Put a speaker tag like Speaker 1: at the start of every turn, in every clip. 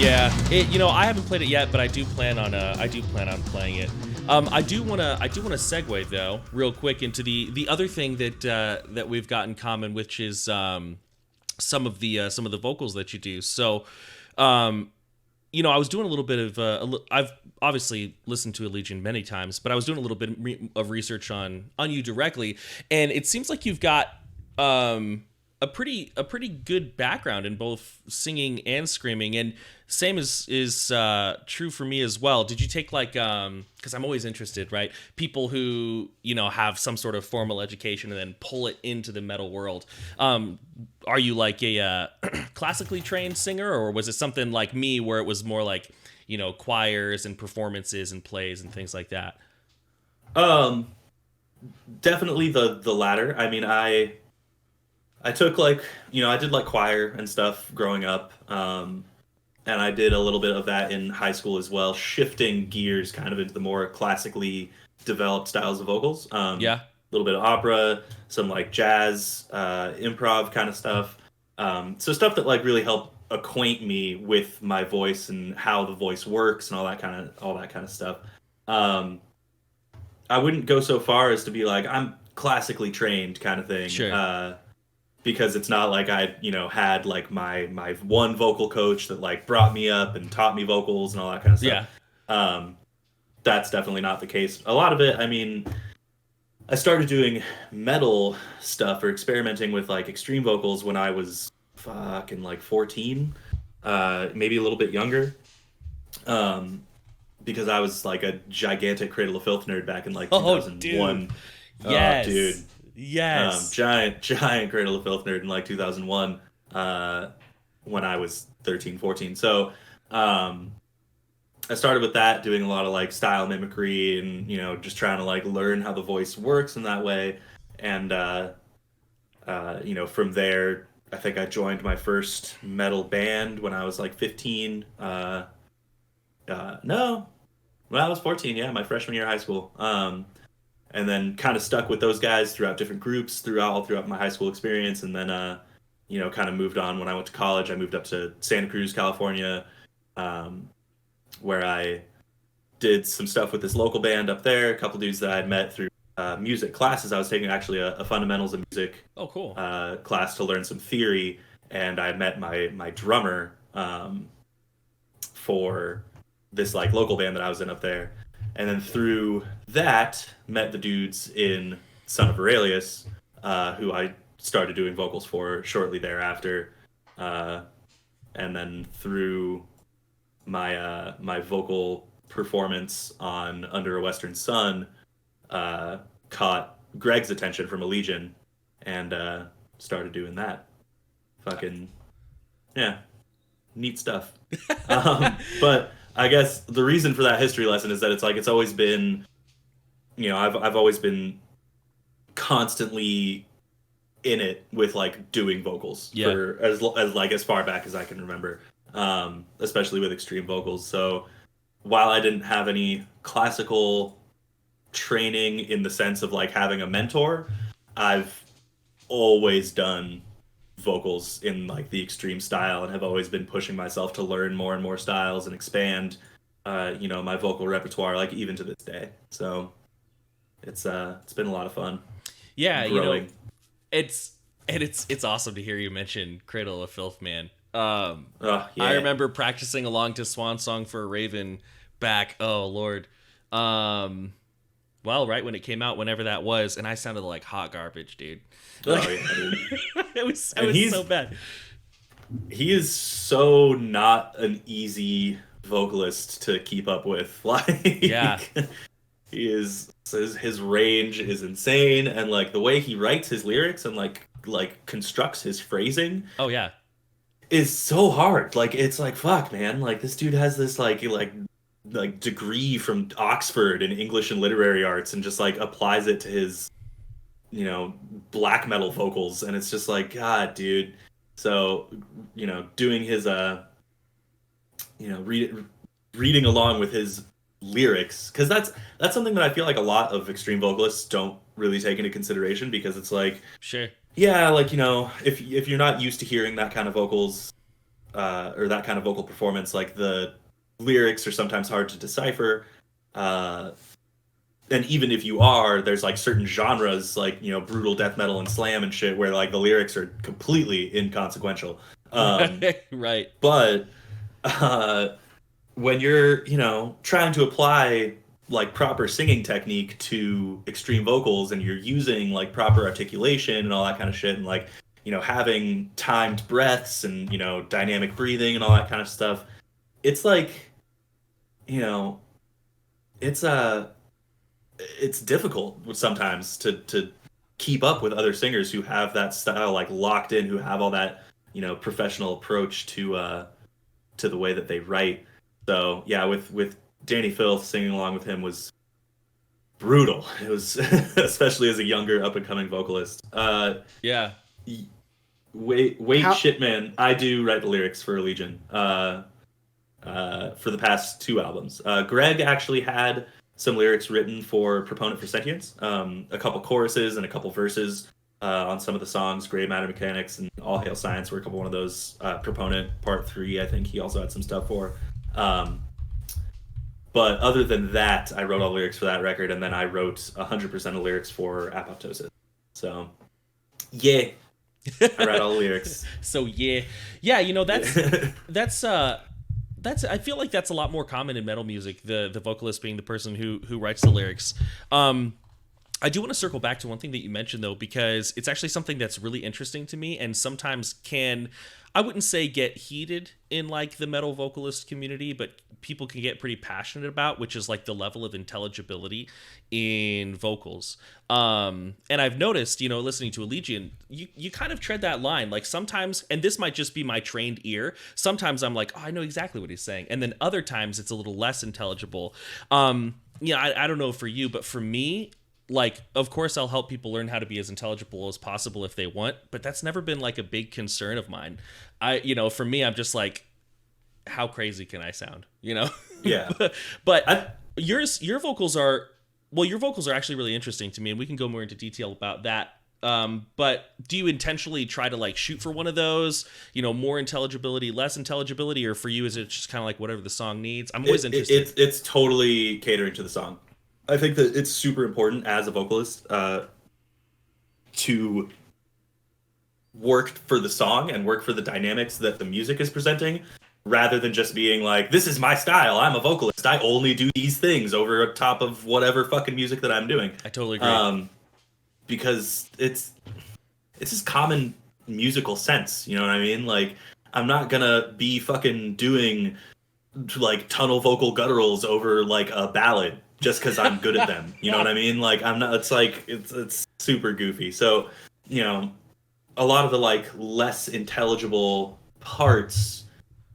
Speaker 1: I haven't played it yet, but I do plan on playing it. I do wanna segue though, real quick, into the other thing that we've got in common, which is some of the vocals that you do. So, I was doing a little bit of I've obviously listened to Allegaeon many times, but I was doing a little bit of research on you directly, and it seems like you've got a pretty good background in both singing and screaming, and same is true for me as well. Did you take because I'm always interested, right? People who have some sort of formal education and then pull it into the metal world. Are you like a classically trained singer, or was it something like me where it was more like choirs and performances and plays and things like that?
Speaker 2: Definitely the latter. I mean, I took I did like choir and stuff growing up. And I did a little bit of that in high school as well, shifting gears kind of into the more classically developed styles of vocals. A little bit of opera, some like jazz, improv kind of stuff. So stuff that like really helped acquaint me with my voice and how the voice works and all that kind of stuff. I wouldn't go so far as to be like I'm classically trained kind of thing.
Speaker 1: Sure.
Speaker 2: Because it's not like I, had like my one vocal coach that like brought me up and taught me vocals and all that kind of stuff.
Speaker 1: Yeah.
Speaker 2: That's definitely not the case. A lot of it, I mean, I started doing metal stuff or experimenting with like extreme vocals when I was fucking like 14, maybe a little bit younger. Because I was like a gigantic Cradle of Filth nerd back in like 2001.
Speaker 1: Dude. Yes.
Speaker 2: Dude.
Speaker 1: Yes.
Speaker 2: Giant Cradle of Filth nerd in like 2001 when I was 13, 14. So I started with that, doing a lot of like style mimicry and, just trying to like learn how the voice works in that way. And, from there, I think I joined my first metal band when I was like 15. No, when I was 14, yeah, my freshman year of high school. And then kind of stuck with those guys throughout different groups throughout my high school experience. And then, kind of moved on when I went to college. I moved up to Santa Cruz, California, where I did some stuff with this local band up there. A couple dudes that I had met through music classes. I was taking actually a fundamentals of music class to learn some theory. And I met my drummer for this like local band that I was in up there. And then through that, met the dudes in Son of Aurelius, who I started doing vocals for shortly thereafter. And then through my vocal performance on Under a Western Sun, caught Greg's attention from Allegaeon and started doing that. Fucking, yeah, neat stuff. But I guess the reason for that history lesson is that it's always been, I've always been constantly in it with like doing vocals for as far back as I can remember, especially with extreme vocals. So while I didn't have any classical training in the sense of like having a mentor, I've always done vocals in like the extreme style and have always been pushing myself to learn more and more styles and expand my vocal repertoire, like even to this day. So it's been a lot of fun.
Speaker 1: Yeah,
Speaker 2: growing.
Speaker 1: It's awesome to hear you mention Cradle of Filth, man.
Speaker 2: Yeah.
Speaker 1: I remember practicing along to Swan Song for a Raven back, oh Lord, right when it came out, whenever that was, and I sounded like hot garbage, dude. Like,
Speaker 2: oh yeah, dude.
Speaker 1: it was so bad.
Speaker 2: He is so not an easy vocalist to keep up with. Like,
Speaker 1: yeah,
Speaker 2: he is. His range is insane, and like the way he writes his lyrics and like constructs his phrasing.
Speaker 1: Oh yeah,
Speaker 2: is so hard. Like it's like fuck, man. Like this dude has this like degree from Oxford in English and literary arts, and just like applies it to his black metal vocals, and it's just like, God, dude. So doing his reading along with his lyrics, because that's something that I feel like a lot of extreme vocalists don't really take into consideration, because it's like,
Speaker 1: sure,
Speaker 2: yeah, like if you're not used to hearing that kind of vocals, or that kind of vocal performance, like the lyrics are sometimes hard to decipher. And even if you are, there's like certain genres, like, you know, brutal death metal and slam and shit, where like the lyrics are completely inconsequential.
Speaker 1: Right.
Speaker 2: But when you're, you know, trying to apply like proper singing technique to extreme vocals, and you're using like proper articulation and all that kind of shit, and like, you know, having timed breaths and, you know, dynamic breathing and all that kind of stuff, it's like, you know, it's difficult sometimes to keep up with other singers who have that style like locked in, who have all that, you know, professional approach to the way that they write. So yeah, with Danny Filth, singing along with him was brutal. It was especially as a younger up and coming vocalist.
Speaker 1: Yeah.
Speaker 2: Wait, shit, man. I do write the lyrics for Allegaeon for the past 2 albums. Greg actually had some lyrics written for Proponent for Sentience, a couple choruses and a couple verses on some of the songs. Gray Matter Mechanics and All Hail Science were a couple one of those. Proponent Part 3, I think he also had some stuff for. But other than that, I wrote all the lyrics for that record, and then I wrote 100% of lyrics for Apoptosis. So, yeah. I write all the lyrics.
Speaker 1: So yeah, you know, that's I feel like that's a lot more common in metal music. The vocalist being the person who writes the lyrics. I do want to circle back to one thing that you mentioned though, because it's actually something that's really interesting to me, and sometimes can, I wouldn't say get heated in like the metal vocalist community, but people can get pretty passionate about, which is like the level of intelligibility in vocals. And I've noticed, you know, listening to Allegaeon, you kind of tread that line. Like sometimes, and this might just be my trained ear, sometimes I'm like, oh, I know exactly what he's saying. And then other times it's a little less intelligible. Yeah, I don't know for you, but for me, like, of course I'll help people learn how to be as intelligible as possible if they want, but that's never been like a big concern of mine. You know, for me, I'm just like, how crazy can I sound? You know?
Speaker 2: Yeah.
Speaker 1: but your vocals are actually really interesting to me, and we can go more into detail about that. But do you intentionally try to like shoot for one of those, you know, more intelligibility, less intelligibility, or for you, is it just kind of like whatever the song needs? I'm always interested.
Speaker 2: It's totally catering to the song. I think that it's super important as a vocalist to work for the song and work for the dynamics that the music is presenting, rather than just being like, this is my style, I'm a vocalist, I only do these things over top of whatever fucking music that I'm doing.
Speaker 1: I totally agree.
Speaker 2: Because it's just common musical sense, you know what I mean? Like, I'm not gonna be fucking doing like tunnel vocal gutturals over like a ballad just because I'm good at them. You know what I mean? Like, I'm not, it's like, it's super goofy. So, you know, a lot of the like less intelligible parts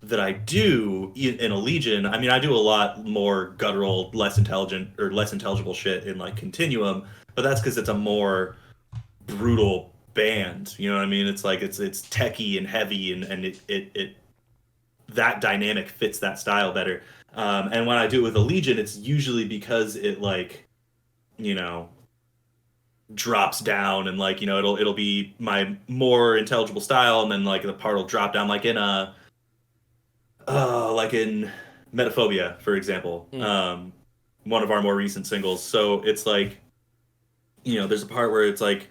Speaker 2: that I do in Allegaeon, I mean, I do a lot more guttural, less intelligent or less intelligible shit in like Continuum, but that's because it's a more brutal band. You know what I mean? It's like, it's techy and heavy, and it that dynamic fits that style better. And when I do it with Allegaeon, it's usually because it like, you know, drops down, and like, you know, it'll be my more intelligible style, and then like the part will drop down, like in Metaphobia, for example, one of our more recent singles. So it's like, you know, there's a part where it's like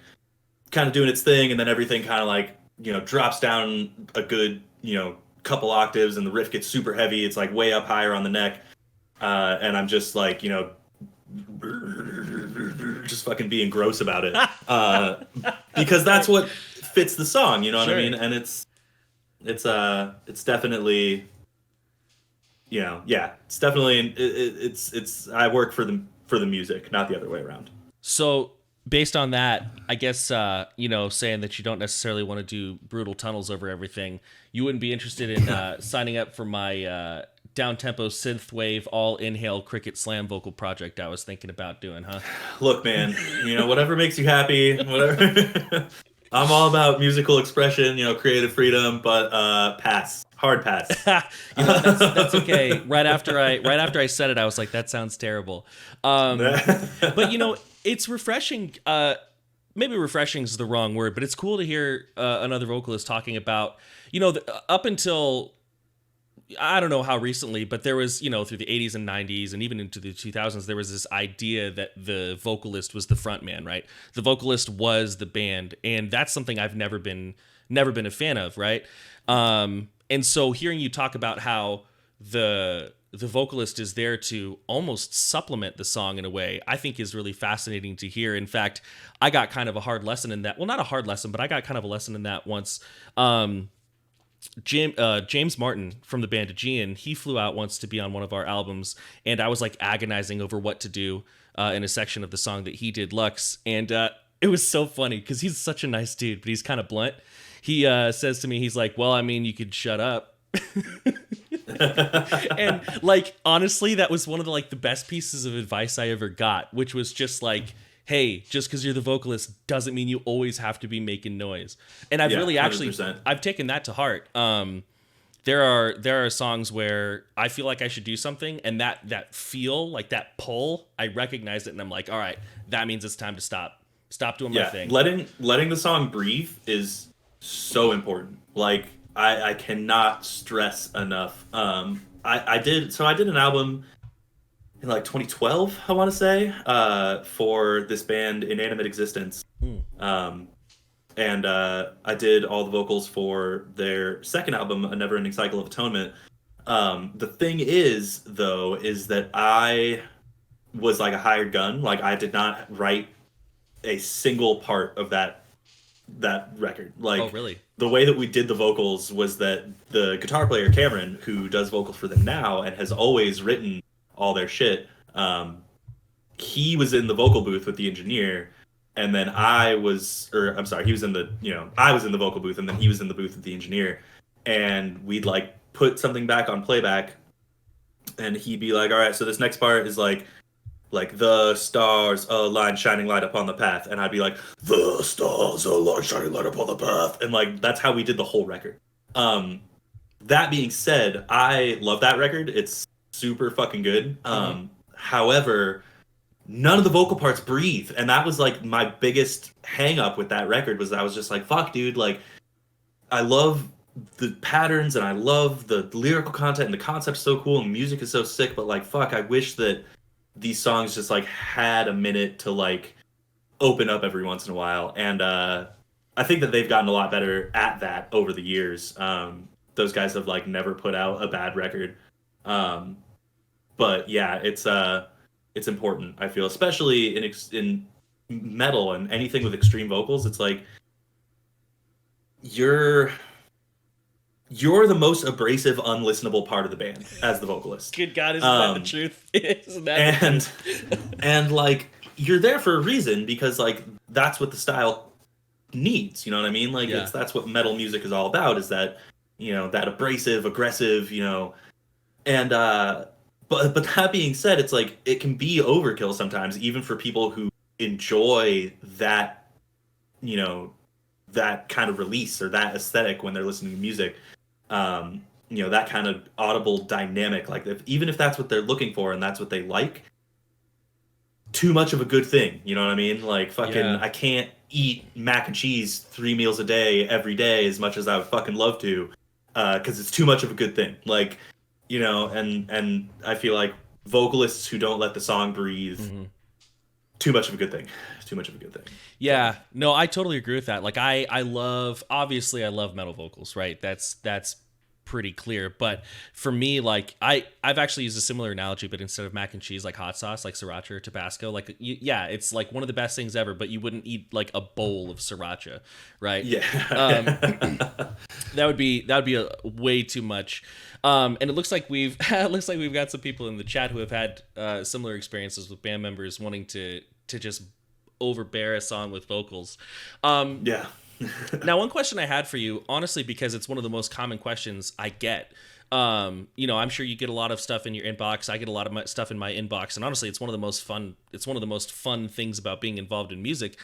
Speaker 2: kind of doing its thing, and then everything kind of like, you know, drops down a good, you know, couple octaves, and the riff gets super heavy. It's like way up higher on the neck, and I'm just like, you know, just fucking being gross about it, because that's what fits the song, you know what I mean? And it's definitely, you know, yeah, it's definitely, it's I work for the music, not the other way around.
Speaker 1: So based on that, I guess, you know, saying that you don't necessarily want to do brutal tunnels over everything, you wouldn't be interested in signing up for my down-tempo synthwave all-inhale cricket slam vocal project I was thinking about doing, huh?
Speaker 2: Look, man, you know, whatever makes you happy, whatever. I'm all about musical expression, you know, creative freedom, but pass. Hard pass.
Speaker 1: You know, that's okay. Right after I said it, I was like, that sounds terrible. But, you know, it's refreshing. Maybe refreshing is the wrong word, but it's cool to hear another vocalist talking about, you know, up until I don't know how recently, but there was, through the 80s and 90s and even into the 2000s, there was this idea that the vocalist was the front man, right? The vocalist was the band, and that's something I've never been a fan of, right? And so hearing you talk about how the vocalist is there to almost supplement the song in a way, I think is really fascinating to hear. In fact, I got kind of a hard lesson in that. Well, not a hard lesson, but I got kind of a lesson in that once. James Martin from the band Aegean, he flew out once to be on one of our albums, and I was like agonizing over what to do in a section of the song that he did, Lux, and it was so funny because he's such a nice dude, but he's kind of blunt. He says to me, he's like, well, I mean, you could shut up. And like, honestly, that was one of the best pieces of advice I ever got, which was just like, hey, just because you're the vocalist doesn't mean you always have to be making noise. And I've really 100%. I've taken that to heart. There are songs where I feel like I should do something, and that feel, like that pull, I recognize it, and I'm like, all right, that means it's time to stop doing my thing.
Speaker 2: Letting the song breathe is so important. Like, I cannot stress enough. I did an album in 2012, I want to say, for this band Inanimate Existence. And I did all the vocals for their second album, A Never Ending Cycle of Atonement. The thing is, though, is that I was like a hired gun. Like, I did not write a single part of that record. Like,
Speaker 1: oh, really?
Speaker 2: The way that we did the vocals was that the guitar player, Cameron, who does vocals for them now and has always written all their shit, he was in the vocal booth with the engineer, and then I was in the vocal booth, and then he was in the booth with the engineer, and we'd put something back on playback, and he'd be like, all right, so this next part is like the stars align, shining light upon the path, and I'd be like, the stars align, shining light upon the path, and that's how we did the whole record. That being said, I love that record. It's super fucking good. However, none of the vocal parts breathe, and that was my biggest hang up with that record. Was I was just like, fuck, dude, I love the patterns and I love the lyrical content and the concept's so cool and the music is so sick, but fuck, I wish that these songs just had a minute to open up every once in a while. And I think that they've gotten a lot better at that over the years. Those guys have never put out a bad record. But yeah, it's important, I feel, especially in metal and anything with extreme vocals. It's you're the most abrasive, unlistenable part of the band as the vocalist.
Speaker 1: Good God, isn't that the truth? Isn't that
Speaker 2: and you're there for a reason, because that's what the style needs. You know what I mean? That's what metal music is all about. Is that that abrasive, aggressive, and but that being said, it's it can be overkill sometimes, even for people who enjoy that that kind of release or that aesthetic when they're listening to music. That kind of audible dynamic, even if that's what they're looking for and that's what they like, too much of a good thing. You know what I mean? I can't eat mac and cheese 3 meals a day every day as much as I would fucking love to, because it's too much of a good thing. And I feel like vocalists who don't let the song breathe, too much of a good thing. Too much of a good thing.
Speaker 1: Yeah, no, I totally agree with that. I love metal vocals, right? That's pretty clear. But for me, I've actually used a similar analogy, but instead of mac and cheese, hot sauce, sriracha or Tabasco. It's one of the best things ever, but you wouldn't eat a bowl of sriracha, right?
Speaker 2: Yeah.
Speaker 1: that would be a way too much. And it looks like we've got some people in the chat who have had similar experiences with band members wanting to just overbear a song with vocals.
Speaker 2: Yeah.
Speaker 1: Now, one question I had for you, honestly, because it's one of the most common questions I get. I'm sure you get a lot of stuff in your inbox. I get a lot of stuff in my inbox, and honestly, it's one of the most fun things about being involved in music.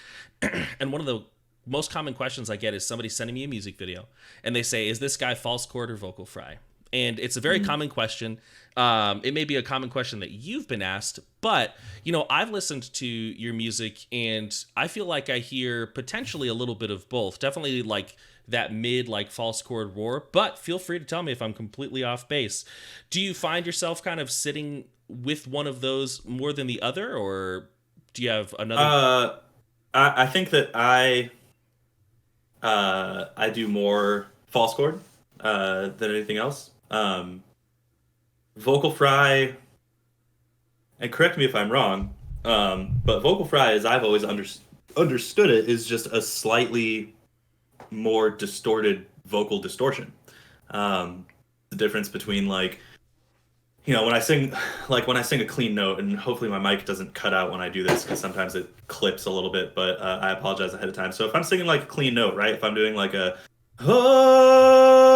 Speaker 1: And one of the most common questions I get is somebody sending me a music video, and they say, "Is this guy false chord or vocal fry?" And it's a very common question. It may be a common question that you've been asked, but, I've listened to your music and I feel like I hear potentially a little bit of both. Definitely like that mid, like false chord roar, but feel free to tell me if I'm completely off base. Do you find yourself kind of sitting with one of those more than the other, or do you have another?
Speaker 2: I think that I do more false chord than anything else. Vocal fry, and correct me if I'm wrong, but vocal fry, as I've always understood it, is just a slightly more distorted vocal distortion. The difference between when I sing a clean note, and hopefully my mic doesn't cut out when I do this because sometimes it clips a little bit, but I apologize ahead of time. So if I'm singing like a clean note, right? If I'm doing like a oh,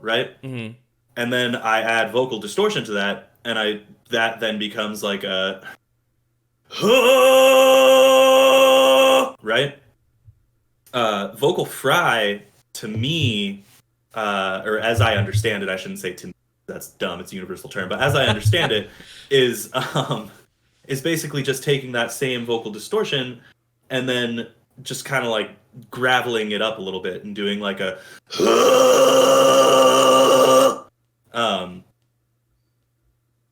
Speaker 2: right?
Speaker 1: Mm-hmm.
Speaker 2: And then I add vocal distortion to that, and that then becomes like a right? Vocal fry to me, or as I understand it, I shouldn't say to me, that's dumb, it's a universal term, but as I understand it, is basically just taking that same vocal distortion and then just kind of like graveling it up a little bit and doing like a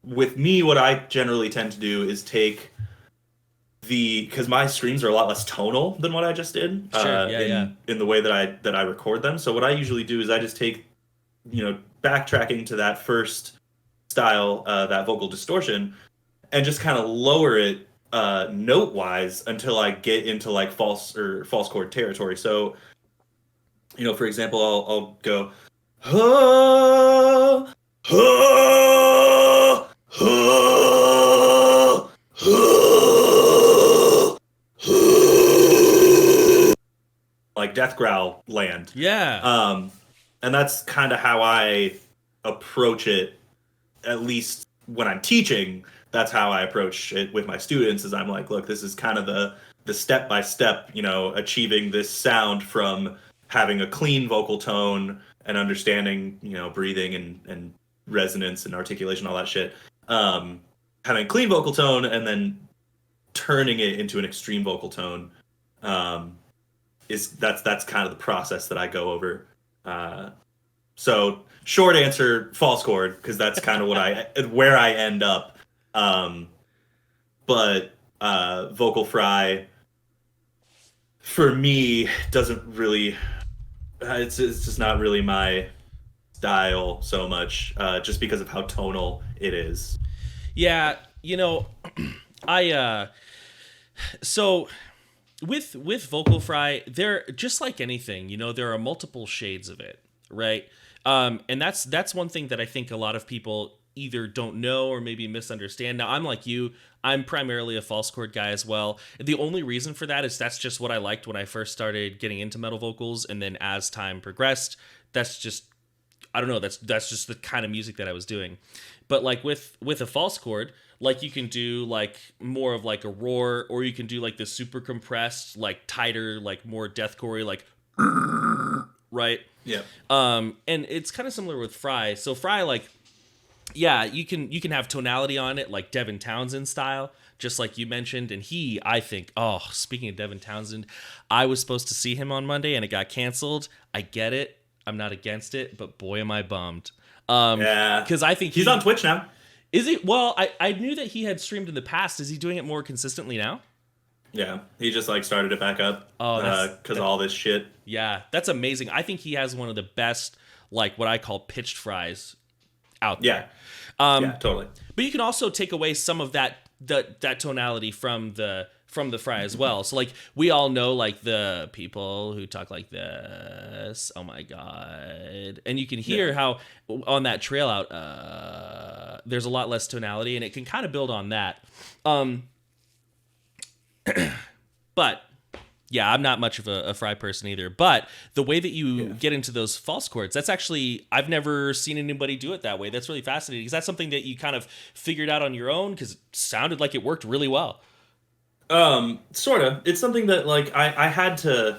Speaker 2: with me, what I generally tend to do is take because my screams are a lot less tonal than what I just did.
Speaker 1: Sure.
Speaker 2: In the way that I record them. So what I usually do is I just take, backtracking to that first style, that vocal distortion, and just kind of lower it note wise until I get into like false chord territory. So, for example, I'll go oh, oh, oh, oh, like death growl land.
Speaker 1: Yeah.
Speaker 2: And that's kind of how I approach it, at least when I'm teaching. That's how I approach it with my students, is I'm like, look, this is kind of the step-by-step, achieving this sound from having a clean vocal tone and understanding, breathing and resonance and articulation, all that shit. Having a clean vocal tone and then turning it into an extreme vocal tone, that's kind of the process that I go over. So short answer, false chord, because that's kind of where I end up. But vocal fry for me doesn't really. It's just not really my style so much, just because of how tonal it is.
Speaker 1: Yeah, so with vocal fry, they're just like anything, there are multiple shades of it, right? And that's one thing that I think a lot of people either don't know or maybe misunderstand. Now, I'm like you, I'm primarily a false chord guy as well. The only reason for that is that's just what I liked when I first started getting into metal vocals, and then as time progressed, that's just, I don't know, that's just the kind of music that I was doing. But like with a false chord, like you can do like more of like a roar, or you can do like the super compressed, like tighter, like more deathcore, like right?
Speaker 2: Yeah.
Speaker 1: And it's kind of similar with fry. So fry, like, yeah, you can have tonality on it, like Devin Townsend style, just like you mentioned. And I think, speaking of Devin Townsend, I was supposed to see him on Monday and it got canceled. I get it. I'm not against it, but boy, am I bummed.
Speaker 2: Yeah.
Speaker 1: Because I think
Speaker 2: he's on Twitch now.
Speaker 1: Is he? Well, I knew that he had streamed in the past. Is he doing it more consistently now?
Speaker 2: Yeah, he just like started it back up. Because all this shit.
Speaker 1: Yeah, that's amazing. I think he has one of the best, like what I call pitched fries out there.
Speaker 2: Yeah, totally.
Speaker 1: But you can also take away some of that tonality from the fry as well. So like we all know like the people who talk like this. Oh my god! And you can hear how on that trail out, there's a lot less tonality, and it can kind of build on that. But yeah, I'm not much of a fry person either. But the way that you get into those false chords, that's actually, I've never seen anybody do it that way. That's really fascinating. Is that something that you kind of figured out on your own? Because it sounded like it worked really well.
Speaker 2: Sort of. It's something that like I had to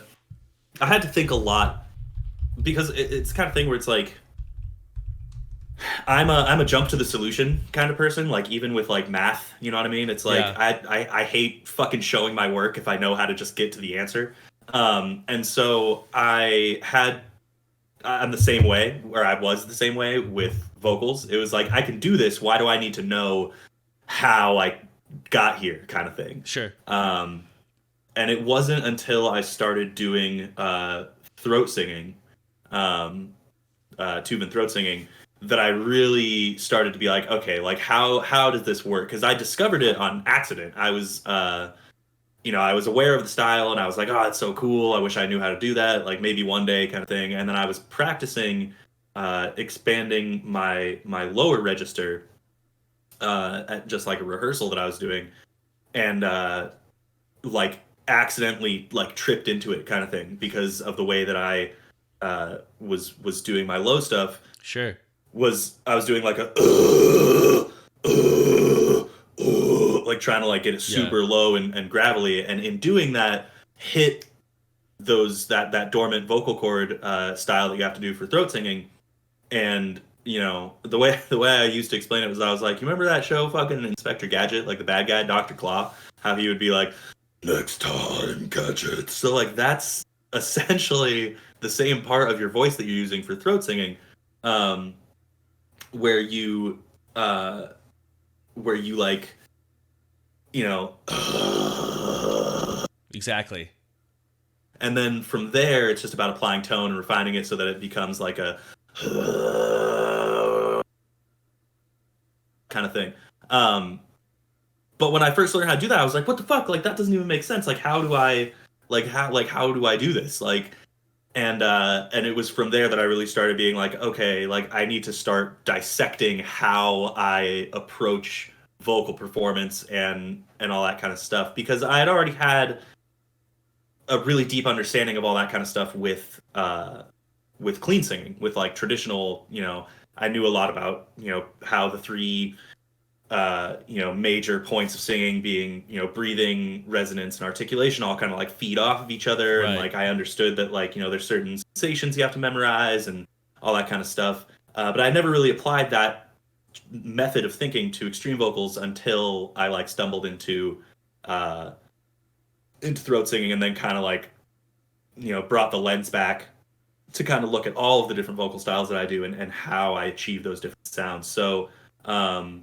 Speaker 2: think a lot, because it's the kind of thing where it's like I'm a jump to the solution kind of person. Like even with like math, you know what I mean? It's like
Speaker 1: Yeah.
Speaker 2: I hate fucking showing my work if I know how to just get to the answer. And so I'm the same way, where I was the same way with vocals. It was like, I can do this. Why do I need to know how I got here, kind of thing.
Speaker 1: Sure.
Speaker 2: And it wasn't until I started doing throat singing, tube and throat singing, that I really started to be like, okay, like how does this work? Because I discovered it on accident. I was I was aware of the style and I was like, oh, it's so cool. I wish I knew how to do that. Like maybe one day, kind of thing. And then I was practicing expanding my lower register at just like a rehearsal that I was doing, and like accidentally like tripped into it, kind of thing, because of the way that I was doing my low stuff.
Speaker 1: Sure.
Speaker 2: I was doing like a like trying to like get it super low and gravelly, and in doing that hit that dormant vocal cord style that you have to do for throat singing. And the way I used to explain it was, I was like, you remember that show fucking Inspector Gadget, like the bad guy Dr. Claw, how he would be like, next time Gadget. So like that's essentially the same part of your voice that you're using for throat singing, where you like,
Speaker 1: Exactly.
Speaker 2: And then from there, it's just about applying tone and refining it so that it becomes like a kind of thing. But when I first learned how to do that, I was like, what the fuck? Like, that doesn't even make sense. Like, how do I do this? Like, and it was from there that I really started being like, okay, like I need to start dissecting how I approach vocal performance and all that kind of stuff, because I had already had a really deep understanding of all that kind of stuff with clean singing, with like traditional, I knew a lot about, how the three major points of singing, being, breathing, resonance, and articulation, all kind of like feed off of each other.
Speaker 1: Right.
Speaker 2: And like I understood that, like, there's certain sensations you have to memorize and all that kind of stuff. But I never really applied that method of thinking to extreme vocals until I like stumbled into throat singing, and then kind of like, brought the lens back to kind of look at all of the different vocal styles that I do and how I achieve those different sounds. So, so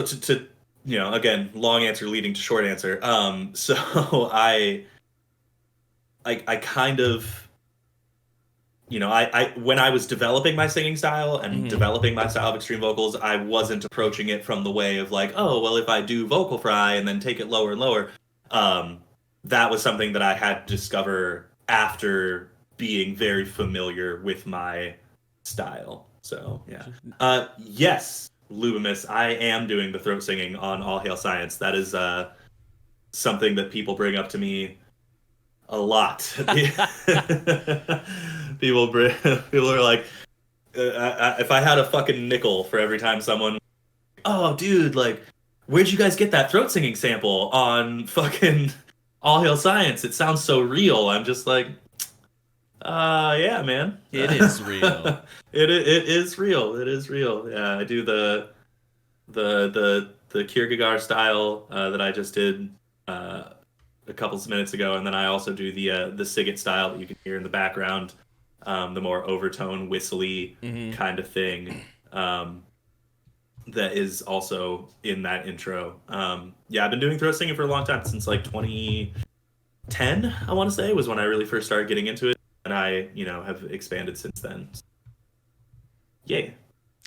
Speaker 2: to again, long answer leading to short answer. So I kind of, I when I was developing my singing style and developing my style of extreme vocals, I wasn't approaching it from the way of like, oh, well, if I do vocal fry and then take it lower and lower. That was something that I had to discover after being very familiar with my style. So, yeah. Yes, Lubimus, I am doing the throat singing on All Hail Science. That is something that people bring up to me a lot. People are like, if I had a fucking nickel for every time someone, oh, dude, like, where'd you guys get that throat singing sample on fucking All Hail Science? It sounds so real. I'm just like, yeah, man.
Speaker 1: It is real.
Speaker 2: It is real. It is real. Yeah, I do the Kierkegaard style that I just did a couple of minutes ago, and then I also do the Siget style that you can hear in the background, the more overtone whistly kind of thing. That is also in that intro. Yeah, I've been doing throat singing for a long time, since like 2010, I want to say, was when I really first started getting into it, and I, have expanded since then. Yay.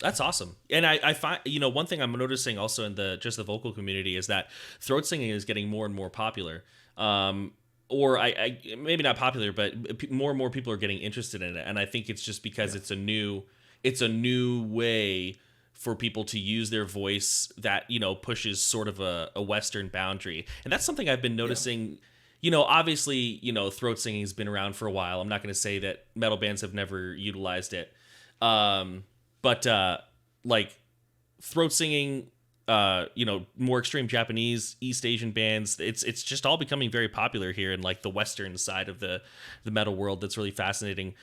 Speaker 1: That's awesome. And I find, one thing I'm noticing also in the vocal community is that throat singing is getting more and more popular. Or I maybe not popular, but more and more people are getting interested in it. And I think it's just because it's a new way for people to use their voice that, pushes sort of a Western boundary. And that's something I've been noticing. Obviously, throat singing has been around for a while. I'm not going to say that metal bands have never utilized it. But like throat singing more extreme Japanese, East Asian bands. It's just all becoming very popular here in like the Western side of the metal world. That's really fascinating.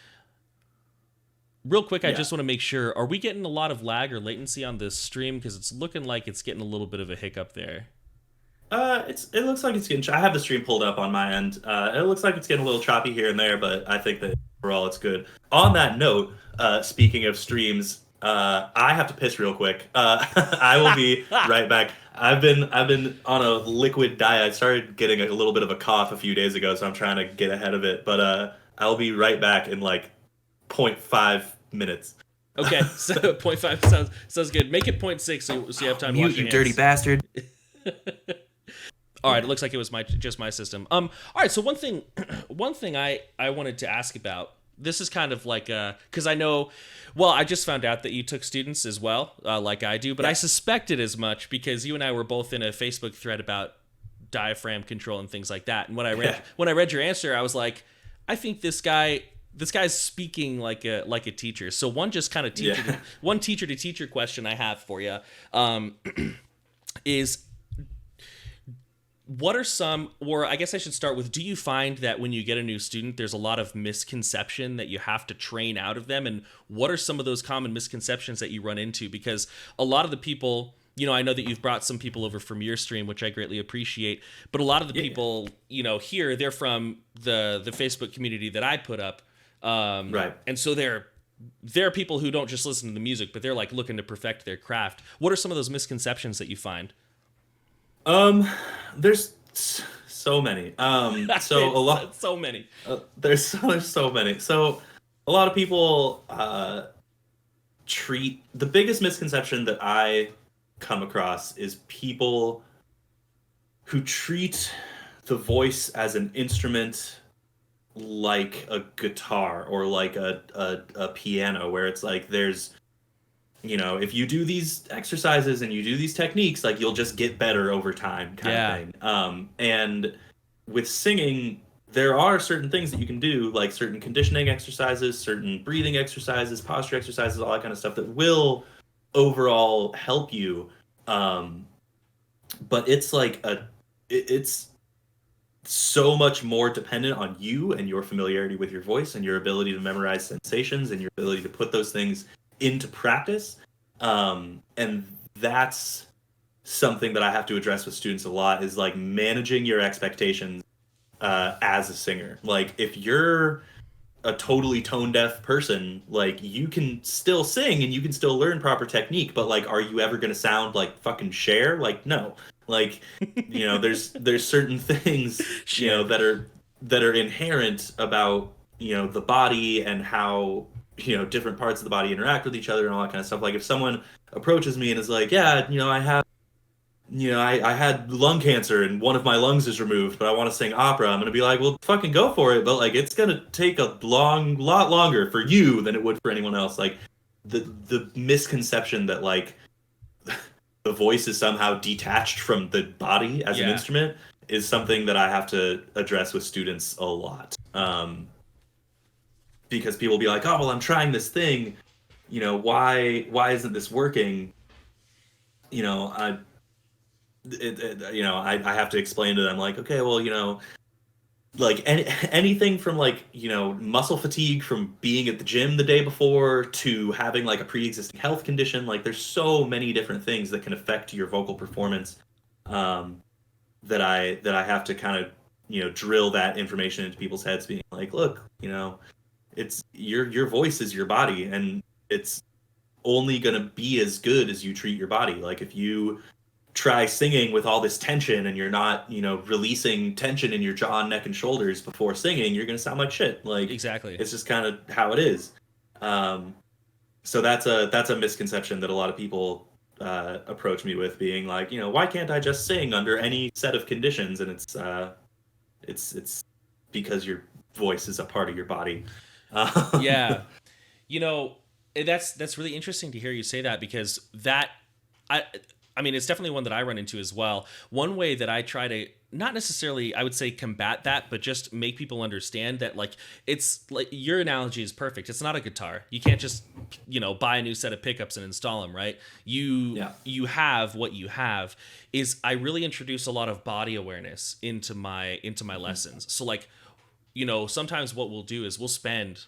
Speaker 1: Real quick, I just want to make sure, are we getting a lot of lag or latency on this stream? Because it's looking like it's getting a little bit of a hiccup there.
Speaker 2: It looks like it's getting. I have the stream pulled up on my end. It looks like it's getting a little choppy here and there, but I think that overall it's good. On that note, speaking of streams, I have to piss real quick. I will be right back. I've been on a liquid diet. I started getting a little bit of a cough a few days ago, so I'm trying to get ahead of it. But I'll be right back in like 0.5 minutes.
Speaker 1: Okay, so 0.5 sounds good. Make it 0.6 so you have time to wash your hands.
Speaker 2: You dirty bastard.
Speaker 1: All right, it looks like it was just my system. All right, so one thing I wanted to ask about. This is kind of like because I know, well, I just found out that you took students as well, like I do, but I suspected as much because you and I were both in a Facebook thread about diaphragm control and things like that. And when I read your answer, I was like, I think this guy's speaking like a teacher. So one just kind of one teacher to teacher question I have for you is, what are some, or I guess I should start with, do you find that when you get a new student, there's a lot of misconception that you have to train out of them? And what are some of those common misconceptions that you run into? Because a lot of the people, I know that you've brought some people over from your stream, which I greatly appreciate, but a lot of the people, here, they're from the Facebook community that I put up.
Speaker 2: Right. And
Speaker 1: so there are people who don't just listen to the music, but they're like looking to perfect their craft. What are some of those misconceptions that you find?
Speaker 2: There's so many.
Speaker 1: So many.
Speaker 2: There's so many. So a lot of people treat the biggest misconception that I come across is people who treat the voice as an instrument like a guitar or like a piano, where it's like there's, if you do these exercises and you do these techniques, like you'll just get better over time kind of thing. And with singing, there are certain things that you can do, like certain conditioning exercises, certain breathing exercises, posture exercises, all that kind of stuff that will overall help you. But it's like it's so much more dependent on you and your familiarity with your voice and your ability to memorize sensations and your ability to put those things into practice. And that's something that I have to address with students a lot, is like managing your expectations as a singer. Like if you're a totally tone deaf person, like you can still sing and you can still learn proper technique, but like, are you ever going to sound like fucking Cher? Like, no. Like, there's certain things, that are inherent about, the body and how, different parts of the body interact with each other and all that kind of stuff. Like if someone approaches me and is like, yeah, I had lung cancer and one of my lungs is removed, but I want to sing opera, I'm going to be like, well, fucking go for it. But like, it's going to take a lot longer for you than it would for anyone else. Like the misconception that like the voice is somehow detached from the body as an instrument is something that I have to address with students a lot. Because people will be like, oh, well, I'm trying this thing, why isn't this working? I have to explain to them like, okay, well, like anything from like, muscle fatigue from being at the gym the day before to having like a pre-existing health condition. Like there's so many different things that can affect your vocal performance, that I have to kind of, drill that information into people's heads, being like, look, it's your voice is your body, and it's only going to be as good as you treat your body. Like if you try singing with all this tension and you're not, releasing tension in your jaw, neck, and shoulders before singing, you're going to sound like shit. Like
Speaker 1: exactly.
Speaker 2: It's just kind of how it is. So that's a misconception that a lot of people approach me with, being like, why can't I just sing under any set of conditions? And it's because your voice is a part of your body.
Speaker 1: Yeah. That's really interesting to hear you say that, because I mean, it's definitely one that I run into as well. One way that I try to not necessarily, I would say, combat that, but just make people understand that, like, it's like your analogy is perfect. It's not a guitar. You can't just, buy a new set of pickups and install them, right? You have what you have. Is I really introduce a lot of body awareness into my lessons. So, like, sometimes what we'll do is we'll spend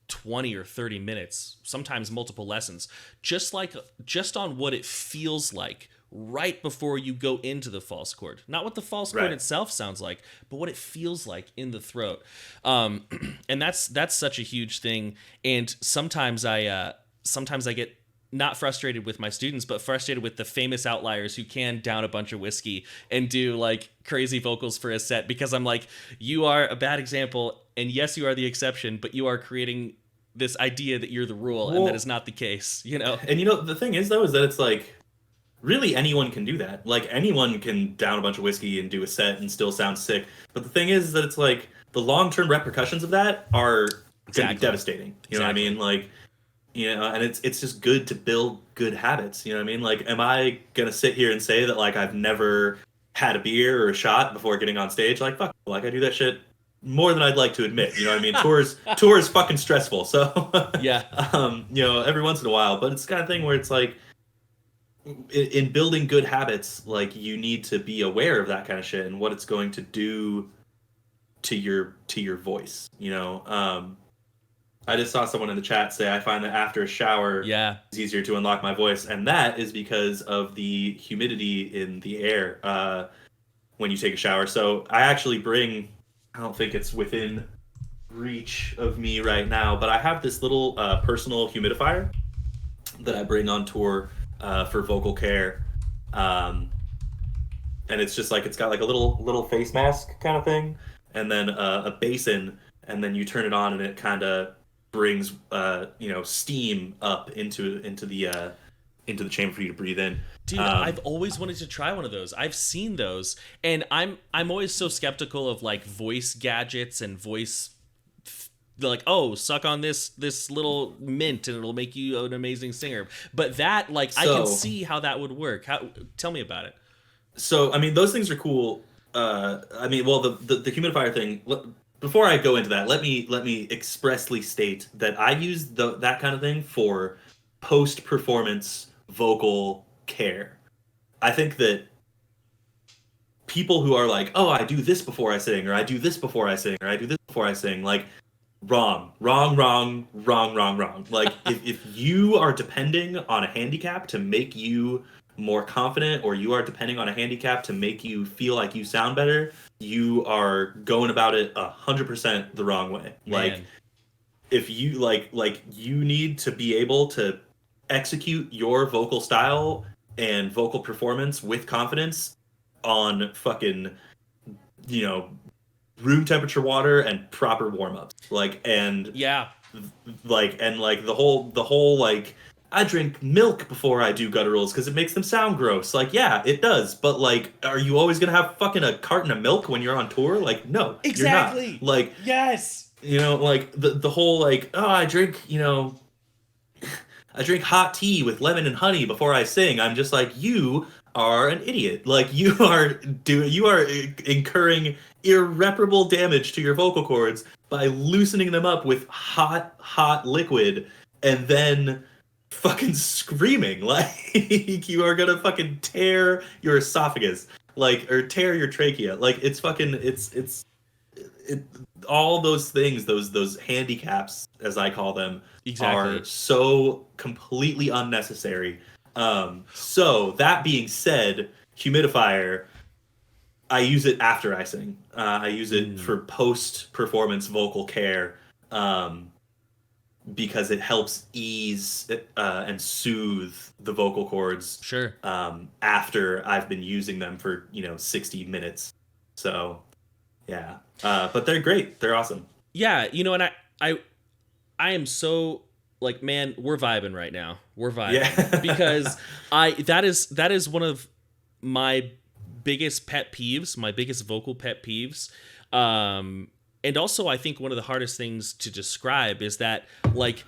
Speaker 1: 20 or 30 minutes, sometimes multiple lessons, just on what it feels like right before you go into the false chord. Not what the false chord itself sounds like, but what it feels like in the throat. And that's such a huge thing. And sometimes I get not frustrated with my students, but frustrated with the famous outliers who can down a bunch of whiskey and do like crazy vocals for a set, because I'm like, you are a bad example, and yes, you are the exception, but you are creating this idea that you're the rule, and that is not the case, And
Speaker 2: the thing is, though, is that it's like, really anyone can do that. Like, anyone can down a bunch of whiskey and do a set and still sound sick. But the thing is that it's like, the long-term repercussions of that are going to be devastating. You know what I mean? Like, and it's just good to build good habits. You know what I mean? Like, am I going to sit here and say that, like, I've never had a beer or a shot before getting on stage? Like, fuck, like, I do that shit more than I'd like to admit. You know what I mean? Tour is fucking stressful. So,
Speaker 1: yeah.
Speaker 2: Every once in a while. But it's the kind of thing where it's like, in building good habits, like, you need to be aware of that kind of shit and what it's going to do to your voice. I just saw someone in the chat say, I find that after a shower, it's easier to unlock my voice, and that is because of the humidity in the air when you take a shower. So I actually bring, I don't think it's within reach of me right now, but I have this little personal humidifier that I bring on tour for vocal care, and it's just like, it's got like a little face mask kind of thing, and then a basin, and then you turn it on and it kind of brings steam up into the chamber for you to breathe in.
Speaker 1: Dude, I've always wanted to try one of those. I've seen those, and I'm always so skeptical of like voice gadgets and voice. Like, oh, suck on this little mint and it'll make you an amazing singer. But that, like, I can see how that would work. Tell me about it.
Speaker 2: So, I mean, those things are cool. The humidifier thing. Before I go into that, let me expressly state that I use that kind of thing for post-performance vocal care. I think that people who are like, oh, I do this before I sing, or I do this before I sing, or I do this before I sing, like, wrong. Like, if you are depending on a handicap to make you more confident, or you are depending on a handicap to make you feel like you sound better, you are going about it 100% the wrong way. Man. Like, if you like you need to be able to execute your vocal style and vocal performance with confidence on fucking, room temperature water and proper warm-ups. Like, and
Speaker 1: yeah,
Speaker 2: the whole like, I drink milk before I do gutturals because it makes them sound gross. Like, yeah, it does. But, like, are you always going to have fucking a carton of milk when you're on tour? Like, no.
Speaker 1: Exactly.
Speaker 2: You're not. Like,
Speaker 1: yes.
Speaker 2: Like, the whole, like, oh, I drink hot tea with lemon and honey before I sing. I'm just like, you are an idiot. Like, you are incurring irreparable damage to your vocal cords by loosening them up with hot liquid and then fucking screaming. Like, you are gonna fucking tear your esophagus, like, or tear your trachea. Like, it's fucking, it's all those things, those handicaps, as I call them, are so completely unnecessary. So that being said, humidifier, I use it after I sing. I use it for post-performance vocal care, because it helps ease and soothe the vocal cords.
Speaker 1: Sure.
Speaker 2: After I've been using them for 60 minutes. So, yeah. But they're great. They're awesome.
Speaker 1: Yeah, and I am so, like, man, we're vibing right now. We're vibing. Yeah. Because that is one of my biggest pet peeves, my biggest vocal pet peeves. And also, I think one of the hardest things to describe is that, like,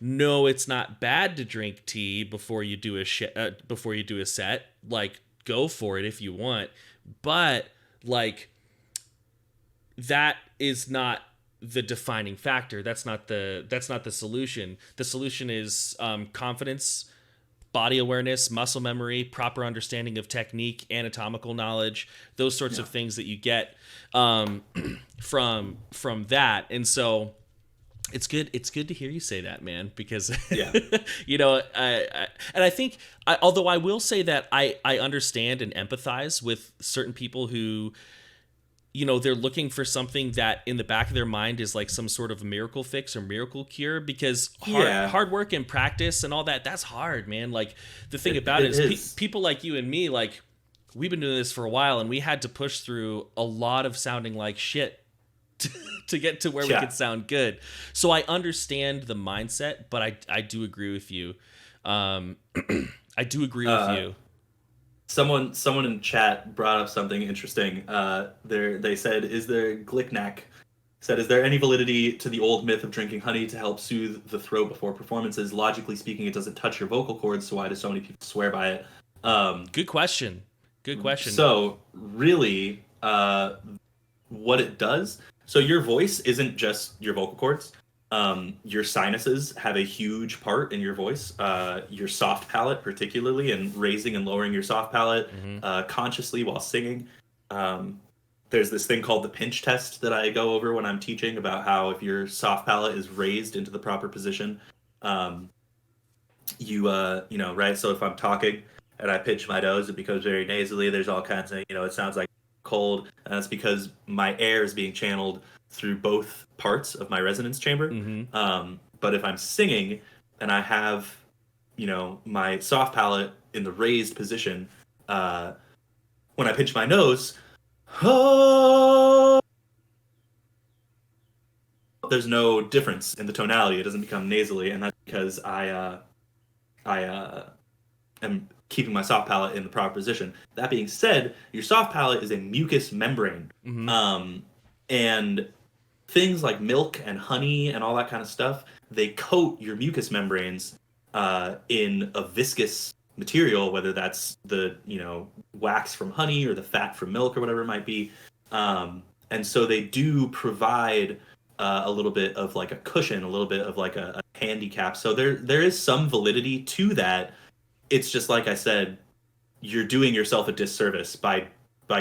Speaker 1: no, it's not bad to drink tea before you do a set, like go for it if you want, but like that is not the defining factor. That's not the solution. The solution is confidence, body awareness, muscle memory, proper understanding of technique, anatomical knowledge, those sorts of things that you get from that. And so it's good to hear you say that, man, because you know, I think although I will say that I understand and empathize with certain people who, you know, they're looking for something that in the back of their mind is like some sort of miracle fix or miracle cure, because hard work and practice and all that, that's hard, man. Like the thing about it is people like you and me, like we've been doing this for a while and we had to push through a lot of sounding like shit to get to where we could sound good. So I understand the mindset, but I do agree with you. I do agree with you.
Speaker 2: Someone in chat brought up something interesting. They said, "Is there Glicknack?" Said, "Is there any validity to the old myth of drinking honey to help soothe the throat before performances? Logically speaking, it doesn't touch your vocal cords, so why do so many people swear by it?"
Speaker 1: Good question.
Speaker 2: So really, what it does? So your voice isn't just your vocal cords. Your sinuses have a huge part in your voice. Your soft palate, particularly, and raising and lowering your soft palate consciously while singing. There's this thing called the pinch test that I go over when I'm teaching about how if your soft palate is raised into the proper position, you know, right? So if I'm talking and I pinch my nose, it becomes very nasally. There's all kinds of, you know, it sounds like cold, and that's because my air is being channeled through both parts of my resonance chamber. But if I'm singing and I have, you know, my soft palate in the raised position, when I pinch my nose, there's no difference in the tonality. It doesn't become nasally, and that's because I am keeping my soft palate in the proper position. That being said, your soft palate is a mucous membrane. And things like milk and honey and all that kind of stuff, they coat your mucous membranes in a viscous material, whether that's the, you know, wax from honey or the fat from milk or whatever it might be. And so they do provide a little bit of like a cushion, a little bit of like a handicap. So there is some validity to that. It's just like I said, you're doing yourself a disservice by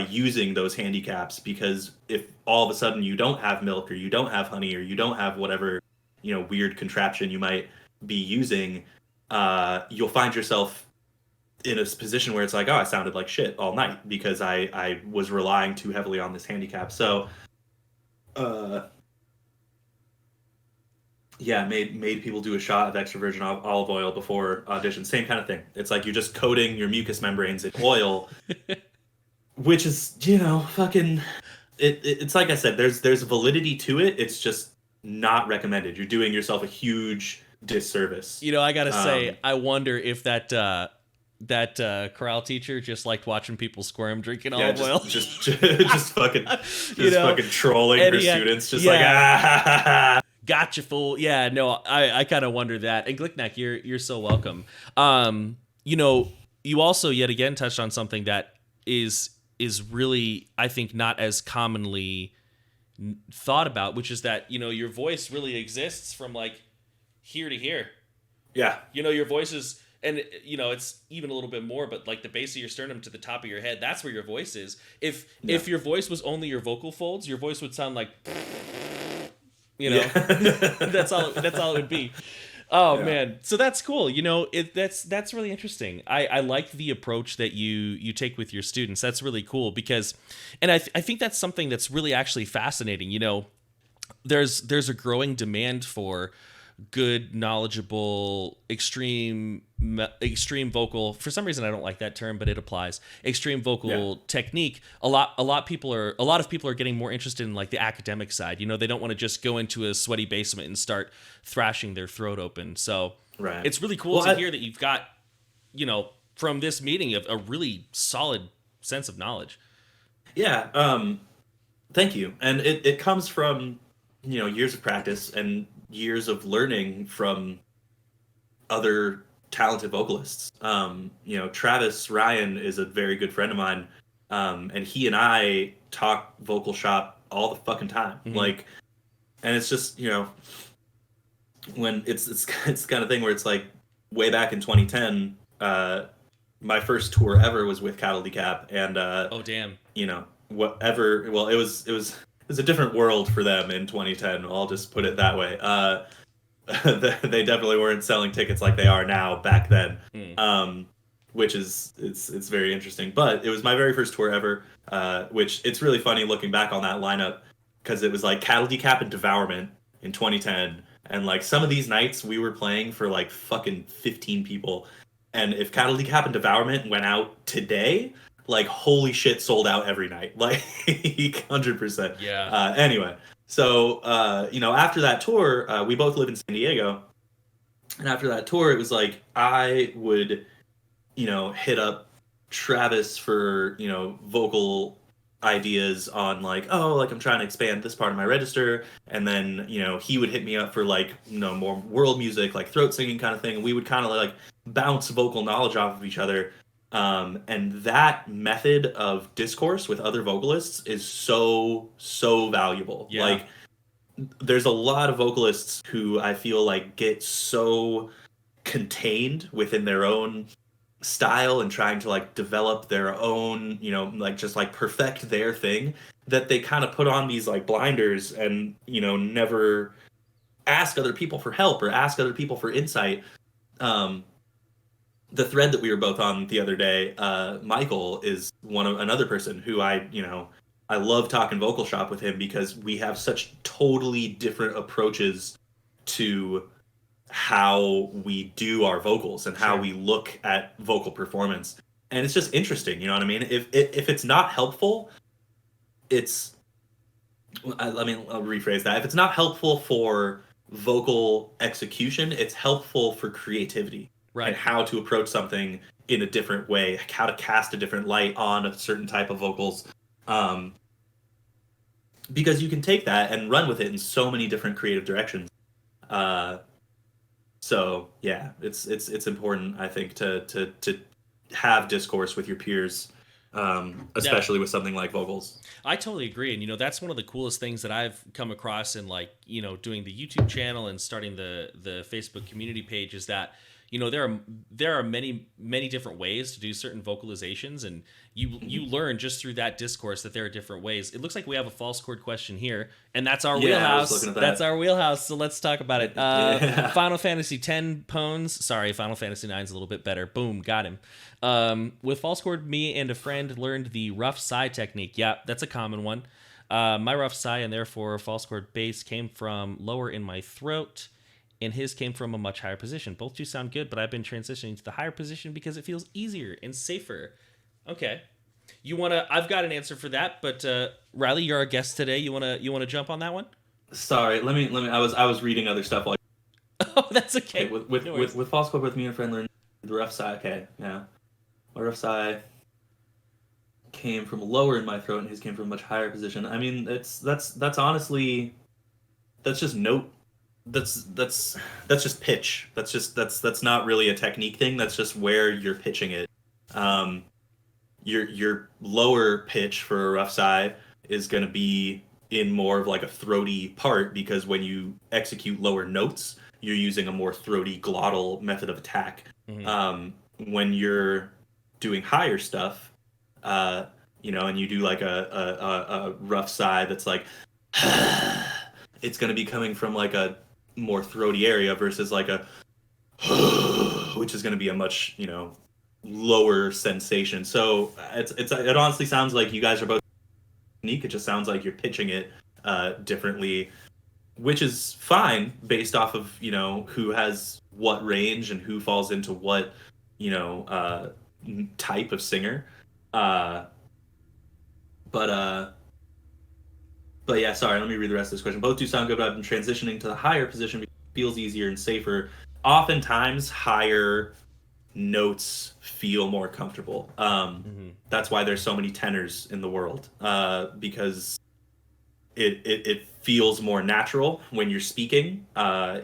Speaker 2: using those handicaps, because if all of a sudden you don't have milk or you don't have honey or you don't have whatever, you know, weird contraption you might be using, you'll find yourself in a position where it's like, oh, I sounded like shit all night because I was relying too heavily on this handicap. So, yeah, made people do a shot of extra virgin olive oil before audition. Same kind of thing. It's like you're just coating your mucous membranes in oil, which is, you know, fucking. It's like I said. There's validity to it. It's just not recommended. You're doing yourself a huge disservice.
Speaker 1: You know, I gotta say, I wonder if that chorale teacher just liked watching people squirm drinking olive oil.
Speaker 2: Just fucking, fucking trolling her students. Just like
Speaker 1: Gotcha, fool. Yeah, no, I kind of wonder that. And Glicknack, you're so welcome. You know, you also yet again touched on something that is really, I think, not as commonly thought about, which is that, you know, your voice really exists from like here to here.
Speaker 2: Yeah.
Speaker 1: You know, your voice is, and you know, it's even a little bit more, but like the base of your sternum to the top of your head, that's where your voice is. If your voice was only your vocal folds, your voice would sound like, you know, that's all it would be. Oh man. So that's cool. You know, that's really interesting. I like the approach that you take with your students. That's really cool because, and I think that's something that's really actually fascinating. You know, there's a growing demand for good, knowledgeable, extreme vocal. For some reason, I don't like that term, but it applies. Extreme vocal technique. A lot of people are getting more interested in like the academic side. You know, they don't want to just go into a sweaty basement and start thrashing their throat open. So it's really cool to hear that you've got, you know, from this meeting a really solid sense of knowledge.
Speaker 2: Yeah. Thank you. And it comes from, years of practice and years of learning from other talented vocalists. You know, Travis Ryan is a very good friend of mine, and he and I talk vocal shop all the fucking time.
Speaker 1: Mhm.
Speaker 2: Like, and it's just, you know, when it's it's kind of thing where it's like way back in 2010, my first tour ever was with Cattle Decap, and
Speaker 1: Oh damn.
Speaker 2: you know, whatever. Well, it was a different world for them in 2010. I'll just put it that way. They definitely weren't selling tickets like they are now back then, which is it's very interesting. But it was my very first tour ever, which it's really funny looking back on that lineup because it was like Cattle Decap and Devourment in 2010, and like some of these nights we were playing for like fucking 15 people, and if Cattle Decap and Devourment went out today, like holy shit, sold out every night, like 100%.
Speaker 1: Yeah.
Speaker 2: Anyway. So, you know, after that tour, we both live in San Diego. And after that tour, it was like I would, you know, hit up Travis for, you know, vocal ideas on like, oh, like I'm trying to expand this part of my register. And then, you know, he would hit me up for like, you know, more world music, like throat singing kind of thing. And we would kind of like bounce vocal knowledge off of each other. And that method of discourse with other vocalists is so valuable.
Speaker 1: Yeah.
Speaker 2: Like, there's a lot of vocalists who I feel like get so contained within their own style and trying to like develop their own, you know, like just like perfect their thing, that they kind of put on these like blinders and, you know, never ask other people for help or ask other people for insight. The thread that we were both on the other day, Michael is another person who I love talking vocal shop with him because we have such totally different approaches to how we do our vocals and how we look at vocal performance. And it's just interesting, you know what I mean? If it's not helpful, I'll rephrase that. If it's not helpful for vocal execution, it's helpful for creativity.
Speaker 1: Right.
Speaker 2: And how to approach something in a different way, how to cast a different light on a certain type of vocals. Because you can take that and run with it in so many different creative directions. So yeah, it's important, I think, to have discourse with your peers, especially with something like vocals.
Speaker 1: I totally agree. And, you know, that's one of the coolest things that I've come across in, like, you know, doing the YouTube channel and starting the Facebook community page is that, you know, there are many different ways to do certain vocalizations, and you learn just through that discourse that there are different ways. It looks like we have a false chord question here, and that's our wheelhouse. That's our wheelhouse. So let's talk about it. Final Fantasy X Pones. Sorry, Final Fantasy IX is a little bit better. Boom, got him. With false chord, me and a friend learned the rough sigh technique. Yeah, that's a common one. My rough sigh and therefore false chord bass came from lower in my throat, and his came from a much higher position. Both do sound good, but I've been transitioning to the higher position because it feels easier and safer. Okay. I've got an answer for that, but Riley, you're our guest today. You wanna jump on that one?
Speaker 2: Sorry, let me I was reading other stuff while
Speaker 1: Oh, that's okay.
Speaker 2: With false chord with me and a friend learned the rough sigh. Okay, yeah. My rough sigh came from lower in my throat and his came from a much higher position. I mean, that's honestly, that's just note. That's just pitch. That's not really a technique thing. That's just where you're pitching it. Your lower pitch for a rough sigh is going to be in more of like a throaty part, because when you execute lower notes, you're using a more throaty glottal method of attack. Mm-hmm. When you're doing higher stuff, you know, and you do like a rough sigh that's like, it's going to be coming from like a more throaty area versus like a which is going to be a much, you know, lower sensation. So it honestly sounds like you guys are both unique. It just sounds like you're pitching it differently, which is fine based off of, you know, who has what range and who falls into what, you know, type of singer. But yeah, sorry, let me read the rest of this question. Both do sound good, but I've been transitioning to the higher position because it feels easier and safer. Oftentimes, higher notes feel more comfortable. That's why there's so many tenors in the world, because it feels more natural when you're speaking.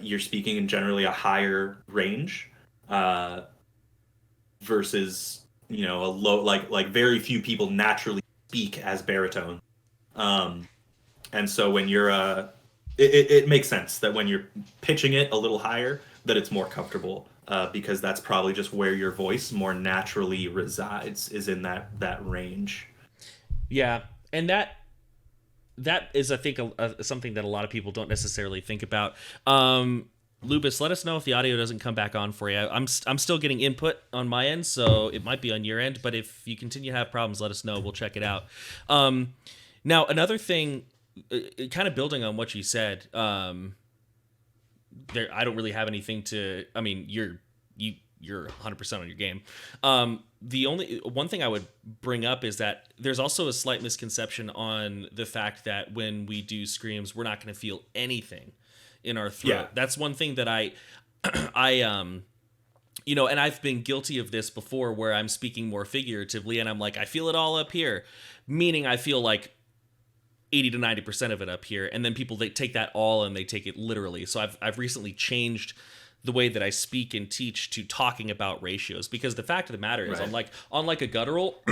Speaker 2: You're speaking in generally a higher range. uh, versus a low, like very few people naturally speak as baritone. And so when you're it makes sense that when you're pitching it a little higher, that it's more comfortable, because that's probably just where your voice more naturally resides, is in that range.
Speaker 1: Yeah, and that is, I think, something that a lot of people don't necessarily think about. Lubus, let us know if the audio doesn't come back on for you. I'm still getting input on my end, so it might be on your end. But if you continue to have problems, let us know. We'll check it out. Now, another thing, kind of building on what you said, I don't really have anything to. I mean, you're 100% on your game. The only one thing I would bring up is that there's also a slight misconception on the fact that when we do screams, we're not going to feel anything in our throat.
Speaker 2: Yeah.
Speaker 1: That's one thing that and I've been guilty of this before, where I'm speaking more figuratively and I'm like, I feel it all up here, meaning I feel like 80 to 90% of it up here. And then people, they take that all and they take it literally. So I've recently changed the way that I speak and teach to talking about ratios, because the fact of the matter is,
Speaker 2: right.
Speaker 1: on like a guttural,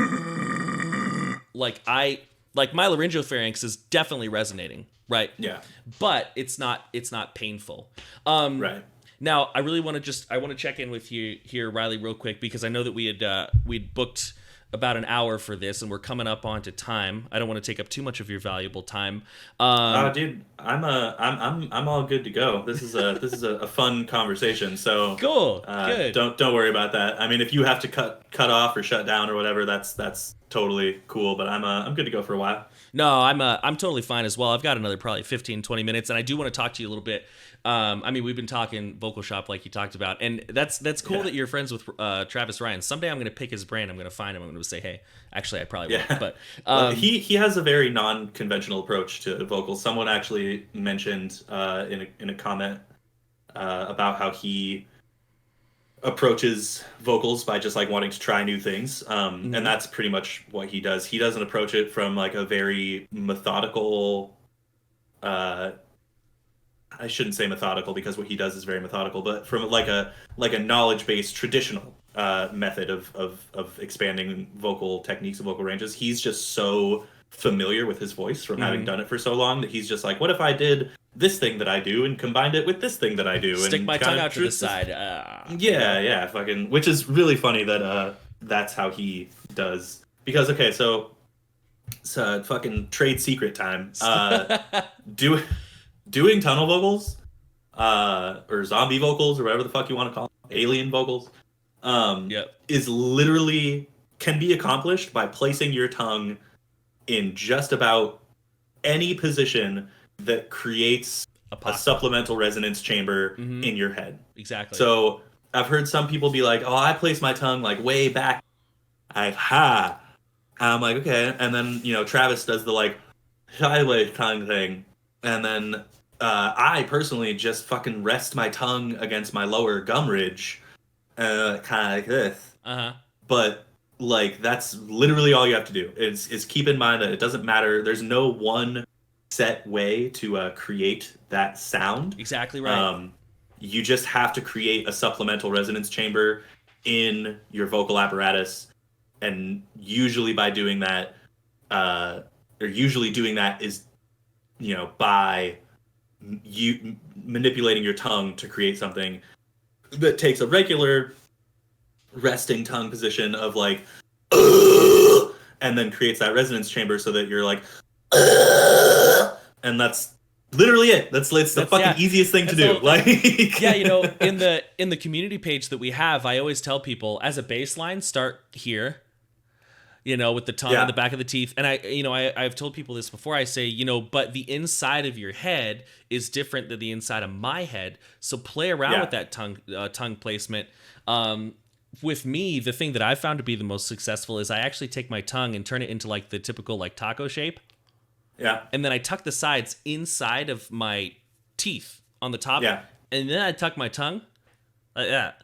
Speaker 1: like my laryngopharynx is definitely resonating, right?
Speaker 2: Yeah.
Speaker 1: But it's not painful.
Speaker 2: Right.
Speaker 1: Now I really want to check in with you here, Riley, real quick, because I know that we'd booked about an hour for this, and we're coming up onto time. I don't want to take up too much of your valuable time.
Speaker 2: Dude, I'm all good to go. This is a fun conversation. So
Speaker 1: cool. Good.
Speaker 2: Don't worry about that. I mean, if you have to cut off or shut down or whatever, that's totally cool. But I'm good to go for a while.
Speaker 1: No, I'm totally fine as well. I've got another probably 15, 20 minutes, and I do want to talk to you a little bit. I mean, we've been talking vocal shop like you talked about, and that's cool that you're friends with Travis Ryan. Someday I'm going to pick his brain. I'm going to find him. I'm going to say, hey, actually, I probably won't. But
Speaker 2: he has a very non-conventional approach to vocals. Someone actually mentioned in a comment about how he approaches vocals by just like wanting to try new things, and that's pretty much what he does. He doesn't approach it from like a very methodical, I shouldn't say methodical, because what he does is very methodical, but from like a knowledge-based traditional method of expanding vocal techniques and vocal ranges. He's just so familiar with his voice from having done it for so long that he's just like, what if I did this thing that I do and combined it with this thing that I do?
Speaker 1: Stick
Speaker 2: and
Speaker 1: my tongue out to the side.
Speaker 2: Yeah, fucking, which is really funny that that's how he does. Because, okay, so it's fucking trade secret time. Doing tunnel vocals, or zombie vocals, or whatever the fuck you want to call them, alien vocals, is literally, can be accomplished by placing your tongue in just about any position that creates a supplemental resonance chamber in your head.
Speaker 1: Exactly.
Speaker 2: So I've heard some people be like, oh, I place my tongue like way back. Ha. And I'm like, okay. And then, Travis does the like sideways tongue thing. And then I personally just fucking rest my tongue against my lower gum ridge, kind of like this. But like, that's literally all you have to do. Is keep in mind that it doesn't matter. There's no one set way to create that sound.
Speaker 1: Exactly right.
Speaker 2: You just have to create a supplemental resonance chamber in your vocal apparatus, and usually by doing that, is, by you manipulating your tongue to create something that takes a regular resting tongue position of like, and then creates that resonance chamber so that you're like, and that's literally it. That's the fucking easiest thing to do.
Speaker 1: In the community page that we have, I always tell people, as a baseline, start here, with the tongue and the back of the teeth. And I've told people this before. I say, but the inside of your head is different than the inside of my head. So play around with that tongue placement. With me, the thing that I've found to be the most successful is I actually take my tongue and turn it into like the typical like taco shape.
Speaker 2: Yeah.
Speaker 1: And then I tuck the sides inside of my teeth on the top.
Speaker 2: Yeah.
Speaker 1: And then I tuck my tongue like that.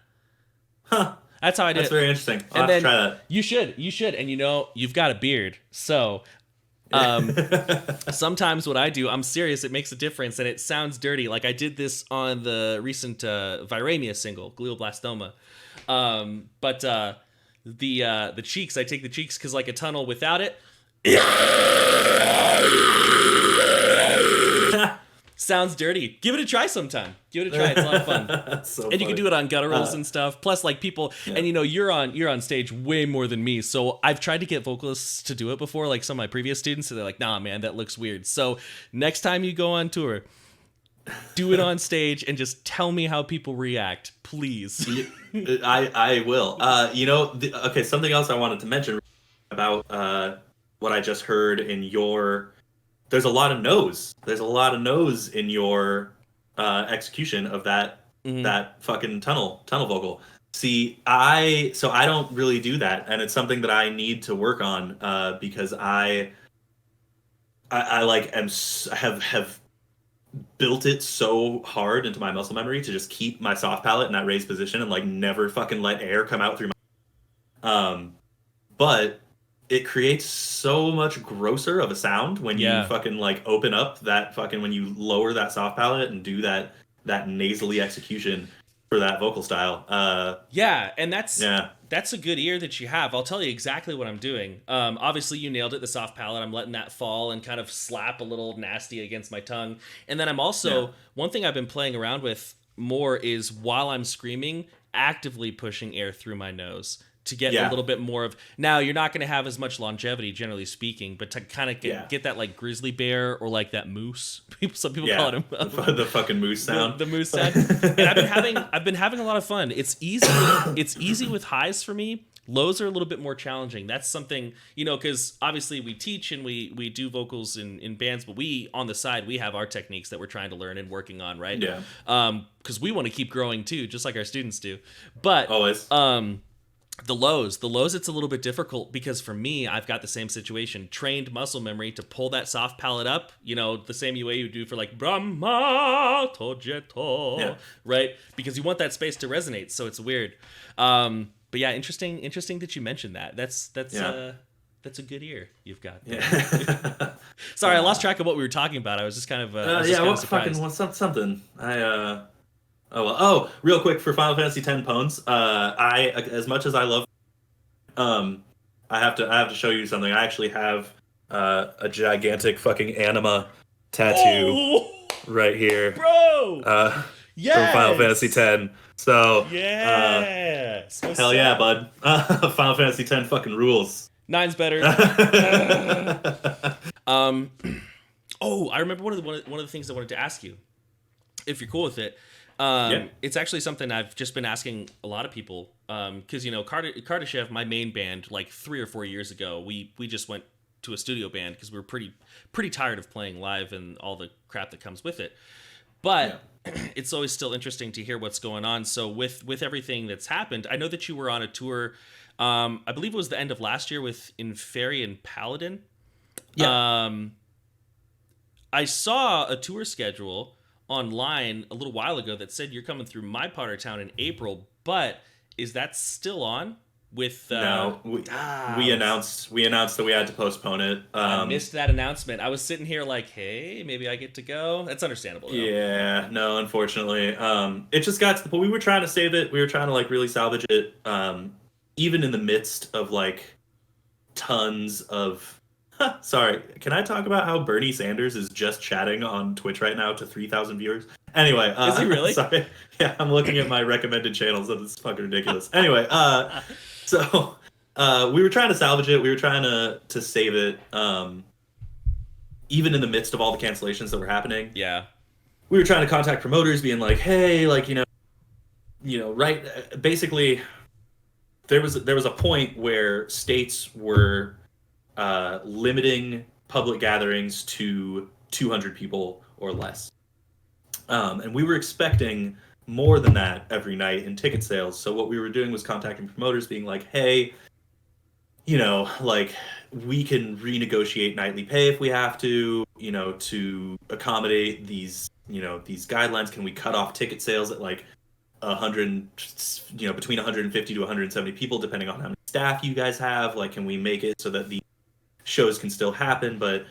Speaker 2: Huh.
Speaker 1: That's how I did.
Speaker 2: That's very interesting.
Speaker 1: I'll
Speaker 2: have to try that.
Speaker 1: You should. And you've got a beard. So sometimes what I do, I'm serious, it makes a difference and it sounds dirty. Like I did this on the recent Viremia single, Glioblastoma. But the cheeks, I take the cheeks because like a tunnel without it sounds dirty. Give it a try sometime. Give it a try. It's a lot of fun.
Speaker 2: That's so
Speaker 1: And you can do it on gutturals and stuff. Plus, like people, and you're on stage way more than me. So I've tried to get vocalists to do it before, like some of my previous students. So they're like, nah, man, that looks weird. So next time you go on tour, do it on stage and just tell me how people react, please.
Speaker 2: I will. Okay, something else I wanted to mention about what I just heard in your. There's a lot of no's. There's a lot of no's in your execution of that fucking tunnel vocal. See, I don't really do that, and it's something that I need to work on because I like have built it so hard into my muscle memory to just keep my soft palate in that raised position and like never fucking let air come out through my but it creates so much grosser of a sound when you fucking like open up that fucking when you lower that soft palate and do that nasally execution for that vocal style.
Speaker 1: And that's a good ear that you have. I'll tell you exactly what I'm doing. Obviously you nailed it, the soft palate. I'm letting that fall and kind of slap a little nasty against my tongue. And then I'm also, one thing I've been playing around with more is while I'm screaming, actively pushing air through my nose to get a little bit more of. Now you're not going to have as much longevity, generally speaking, but to kind of get that like grizzly bear or like that moose. Some people call it
Speaker 2: the fucking moose sound.
Speaker 1: The moose sound. And I've been having a lot of fun. It's easy. It's easy with highs for me. Lows are a little bit more challenging. That's something, because obviously we teach and we do vocals in bands, but we on the side we have our techniques that we're trying to learn and working on, right?
Speaker 2: Yeah.
Speaker 1: Because we want to keep growing too, just like our students do. But
Speaker 2: always.
Speaker 1: The lows, it's a little bit difficult because for me, I've got the same situation. Trained muscle memory to pull that soft palate up, the same way you do for like Brahma Tojeto, right? Because you want that space to resonate, so it's weird. But yeah, interesting that you mentioned that. That's a good ear you've got.
Speaker 2: Yeah.
Speaker 1: Sorry, I lost track of what we were talking about. I was just kind of
Speaker 2: something. Real quick for Final Fantasy X Pones. I as much as I love, I have to show you something. I actually have a gigantic fucking anima tattoo right here,
Speaker 1: bro.
Speaker 2: From Final Fantasy X. So hell yeah, bud. Final Fantasy X fucking rules.
Speaker 1: 9's better. I remember one of the things I wanted to ask you, if you're cool with it. It's actually something I've just been asking a lot of people, because Kardashev, my main band, like 3 or 4 years ago, we just went to a studio band because we were pretty tired of playing live and all the crap that comes with it. But it's always still interesting to hear what's going on. So with everything that's happened, I know that you were on a tour. I believe it was the end of last year with Inferior Paladin. Yeah. I saw a tour schedule online a little while ago that said you're coming through my part of town in April, but is that still on? With
Speaker 2: no, we announced that we had to postpone it.
Speaker 1: I missed that announcement. I was sitting here like, hey, maybe I get to go. That's understandable, though.
Speaker 2: Yeah, no, unfortunately, it just got to the point. We were trying to save it. We were trying to like really salvage it, even in the midst of like tons of. Sorry, can I talk about how Bernie Sanders is just chatting on Twitch right now to 3,000 viewers? Anyway,
Speaker 1: is he really?
Speaker 2: Sorry, yeah, I'm looking at my recommended channels and it's fucking ridiculous. Anyway, so we were trying to salvage it. We were trying to save it, even in the midst of all the cancellations that were happening.
Speaker 1: Yeah,
Speaker 2: we were trying to contact promoters, being like, hey, like right. Basically, there was a point where states were limiting public gatherings to 200 people or less. And we were expecting more than that every night in ticket sales. So what we were doing was contacting promoters being like, hey, like we can renegotiate nightly pay if we have to, to accommodate these, these guidelines. Can we cut off ticket sales at like 100, between 150 to 170 people, depending on how many staff you guys have? Like, can we make it so that the shows can still happen, but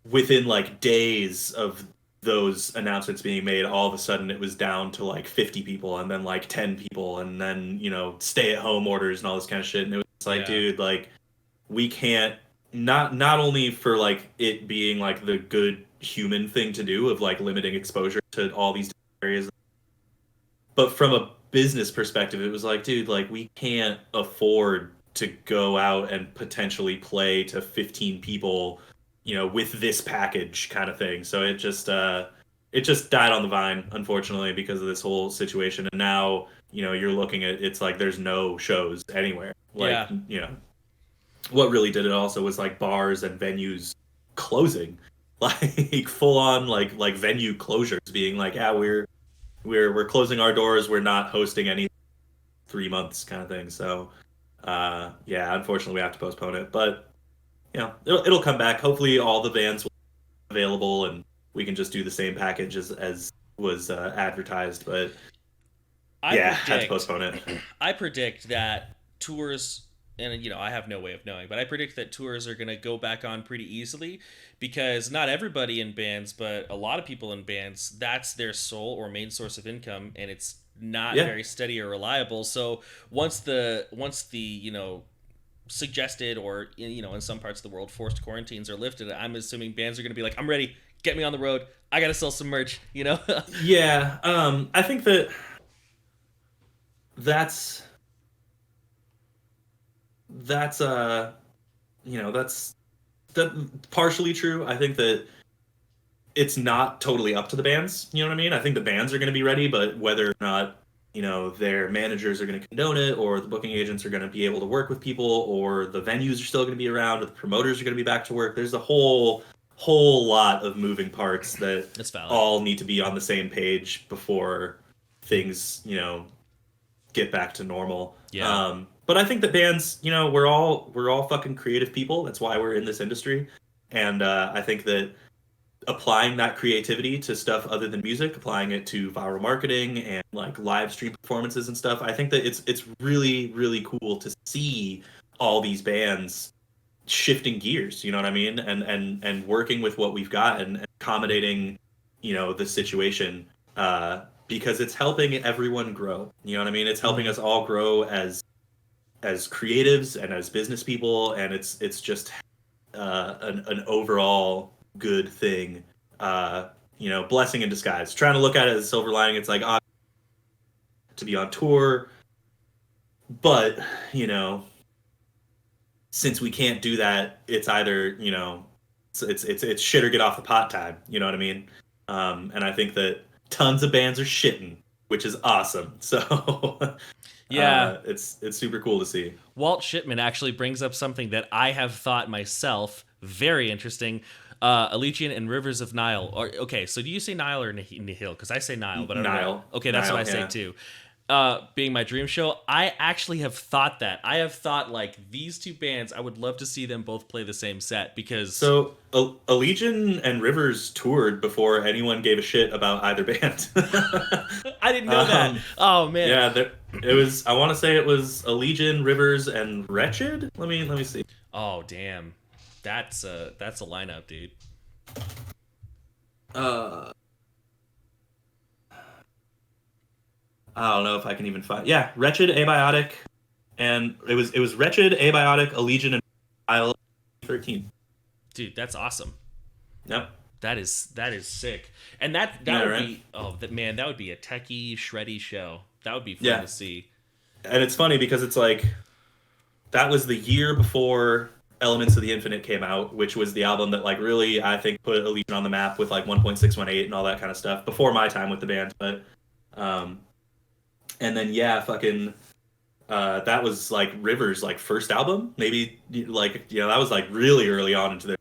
Speaker 2: within like days of those announcements being made, all of a sudden it was down to like 50 people and then like 10 people and then, stay at home orders and all this kind of shit. And it was like, dude, like we can't, not only for like it being like the good human thing to do of like limiting exposure to all these areas, but from a business perspective, it was like, dude, like we can't afford to go out and potentially play to 15 people, with this package kind of thing. So it just died on the vine, unfortunately, because of this whole situation. And now, you're looking at, it's like there's no shows anywhere. Like, what really did it also was like bars and venues closing, like full on like venue closures, being like, yeah, we're closing our doors. We're not hosting any 3 months kind of thing. So, unfortunately we have to postpone it, but it'll come back. Hopefully all the bands will be available and we can just do the same package as was advertised. But had to postpone it.
Speaker 1: I predict that tours, and I have no way of knowing, but I predict that tours are going to go back on pretty easily, because not everybody in bands, but a lot of people in bands, that's their sole or main source of income, and it's not very steady or reliable. So once the suggested, or in some parts of the world forced quarantines are lifted, I'm assuming bands are going to be like, I'm ready, get me on the road, I gotta sell some merch.
Speaker 2: I think that's partially true. I think that it's not totally up to the bands. You know what I mean? I think the bands are going to be ready, but whether or not, their managers are going to condone it, or the booking agents are going to be able to work with people, or the venues are still going to be around, or the promoters are going to be back to work. There's a whole lot of moving parts that all need to be on the same page before things, get back to normal.
Speaker 1: Yeah.
Speaker 2: But I think that bands, we're all fucking creative people. That's why we're in this industry. And I think that applying that creativity to stuff other than music, applying it to viral marketing and like live stream performances and stuff, I think that it's really, really cool to see all these bands shifting gears, you know what I mean? And working with what we've got and accommodating, the situation, because it's helping everyone grow. You know what I mean? It's helping us all grow as creatives and as business people, and it's just an overall good thing. Blessing in disguise. Trying to look at it as a silver lining. It's like, to be on tour, but since we can't do that, it's either it's shit or get off the pot time. You know what I mean? And I think that tons of bands are shitting, which is awesome. So it's super cool to see.
Speaker 1: Walt Shipman actually brings up something that I have thought myself, very interesting. Allegiant and Rivers of Nile. Okay, so do you say Nile or Nihil? Because I say Nile, but I don't know. Okay, that's Nile, what I say too. Being my dream show, I actually have thought that. I have thought, like, these two bands, I would love to see them both play the same set, because...
Speaker 2: So, Allegiant and Rivers toured before anyone gave a shit about either band.
Speaker 1: I didn't know that. Oh, man.
Speaker 2: Yeah, it was, I want to say it was Allegiant, Rivers, and Wretched? Let me see.
Speaker 1: Oh, damn. That's a lineup, dude.
Speaker 2: I don't know if I can even find. Yeah, Wretched, Abiotic, and it was Wretched, Abiotic, Allegiant, and Nile 13.
Speaker 1: Dude, that's awesome.
Speaker 2: Yep.
Speaker 1: That is sick. And that would be that would be a techie, shreddy show. That would be fun to see.
Speaker 2: And it's funny because it's like that was the year before Elements of the Infinite came out, which was the album that like really I think put Allegiant on the map with like 1.618 and all that kind of stuff before my time with the band. But and then that was like Rivers' like first album, maybe like that was like really early on into their.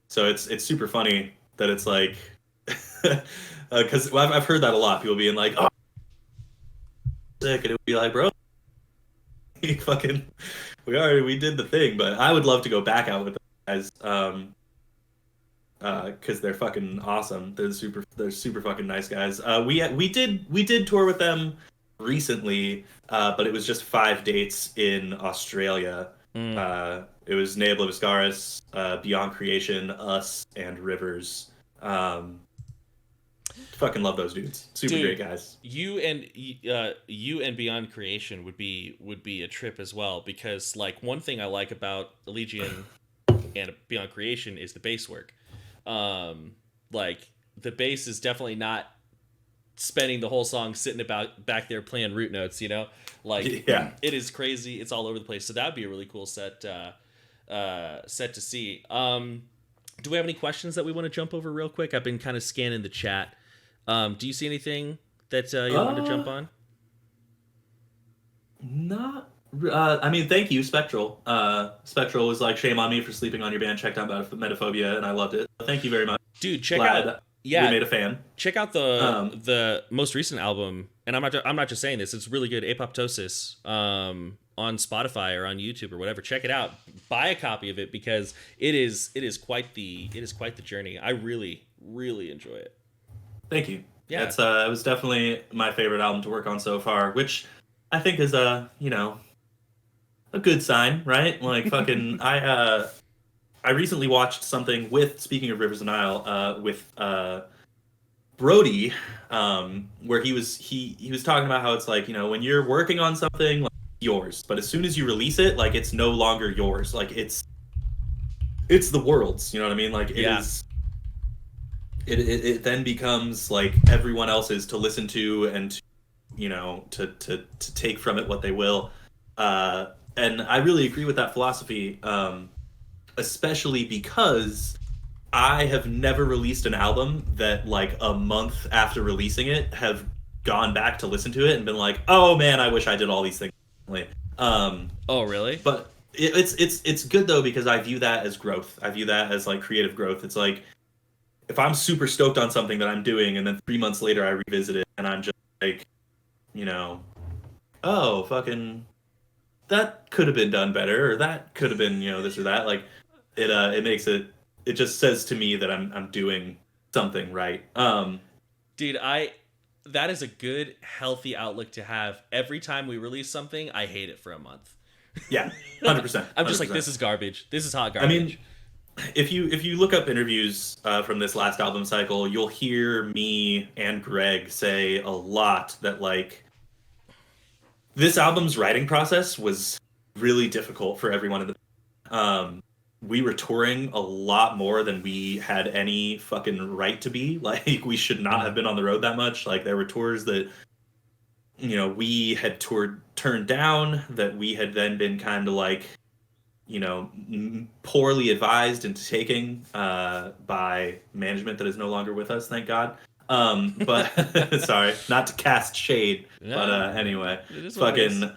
Speaker 2: So it's super funny that it's like because I've heard that a lot. People being like, "Oh, sick," and it would be like, "Bro, we did the thing." But I would love to go back out with them guys, because they're fucking awesome. They're super fucking nice guys. We did tour with them recently, but it was just 5 dates in Australia. It was Nea Obliviscaris, Beyond Creation, us, and Rivers. fucking love those dudes. Super great guys.
Speaker 1: You and Beyond Creation would be a trip as well, because like one thing I like about Allegaeon and Beyond Creation is the bass work. Like the bass is definitely not spending the whole song sitting about back there playing root notes, you know? Like it is crazy. It's all over the place. So that would be a really cool set to see. Do we have any questions that we want to jump over real quick? I've been kind of scanning the chat. Do you see anything that you want to jump on?
Speaker 2: Not. I mean, thank you, Spectral. Spectral was like, shame on me for sleeping on your band. Checked out Metaphobia, and I loved it. Thank you very much.
Speaker 1: Dude, check out. Yeah,
Speaker 2: we made a fan.
Speaker 1: Check out the most recent album, and I'm not just saying this. It's really good. Apoptosis on Spotify or on YouTube or whatever. Check it out. Buy a copy of it because it is quite the journey. I really enjoy it.
Speaker 2: Thank you.
Speaker 1: Yeah,
Speaker 2: it was definitely my favorite album to work on so far, which I think is a good sign, right? Like fucking I recently watched something with, speaking of Rivers of Nile, with Brody, where he was talking about how it's like, when you're working on something, like, it's yours, but as soon as you release it, like it's no longer yours. Like it's the world's, you know what I mean? Like it then becomes like everyone else's to listen to and to take from it what they will. And I really agree with that philosophy. Especially because I have never released an album that like a month after releasing it have gone back to listen to it and been like, oh man, I wish I did all these things.
Speaker 1: Oh really?
Speaker 2: But it's good though, because I view that as growth. I view that as like creative growth. It's like, if I'm super stoked on something that I'm doing and then 3 months later I revisit it and I'm just like, oh fucking, that could have been done better, or that could have been, this or that. Like, it makes it just says to me that I'm doing something right.
Speaker 1: Dude, that is a good, healthy outlook to have. Every time we release something, I hate it for a month.
Speaker 2: Yeah, 100%.
Speaker 1: I'm just like, this is garbage. This is hot garbage.
Speaker 2: I mean, if you look up interviews from this last album cycle, you'll hear me and Greg say a lot that like this album's writing process was really difficult for everyone in the we were touring a lot more than we had any fucking right to be. Like, we should not have been on the road that much. Like, there were tours that, we had turned down, that we had then been kind of like, poorly advised into taking by management that is no longer with us, thank God. But sorry, not to cast shade, but anyway, fucking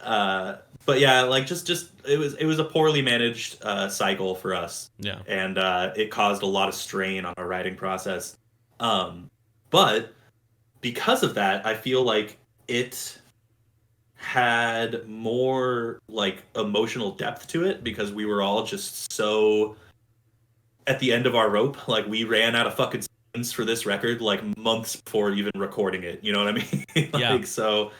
Speaker 2: but yeah, like just it was a poorly managed cycle for us.
Speaker 1: Yeah.
Speaker 2: And it caused a lot of strain on our writing process. But because of that, I feel like it had more like emotional depth to it, because we were all just so at the end of our rope. Like, we ran out of fucking for this record like months before even recording it, you know what I mean? Like,
Speaker 1: yeah.
Speaker 2: So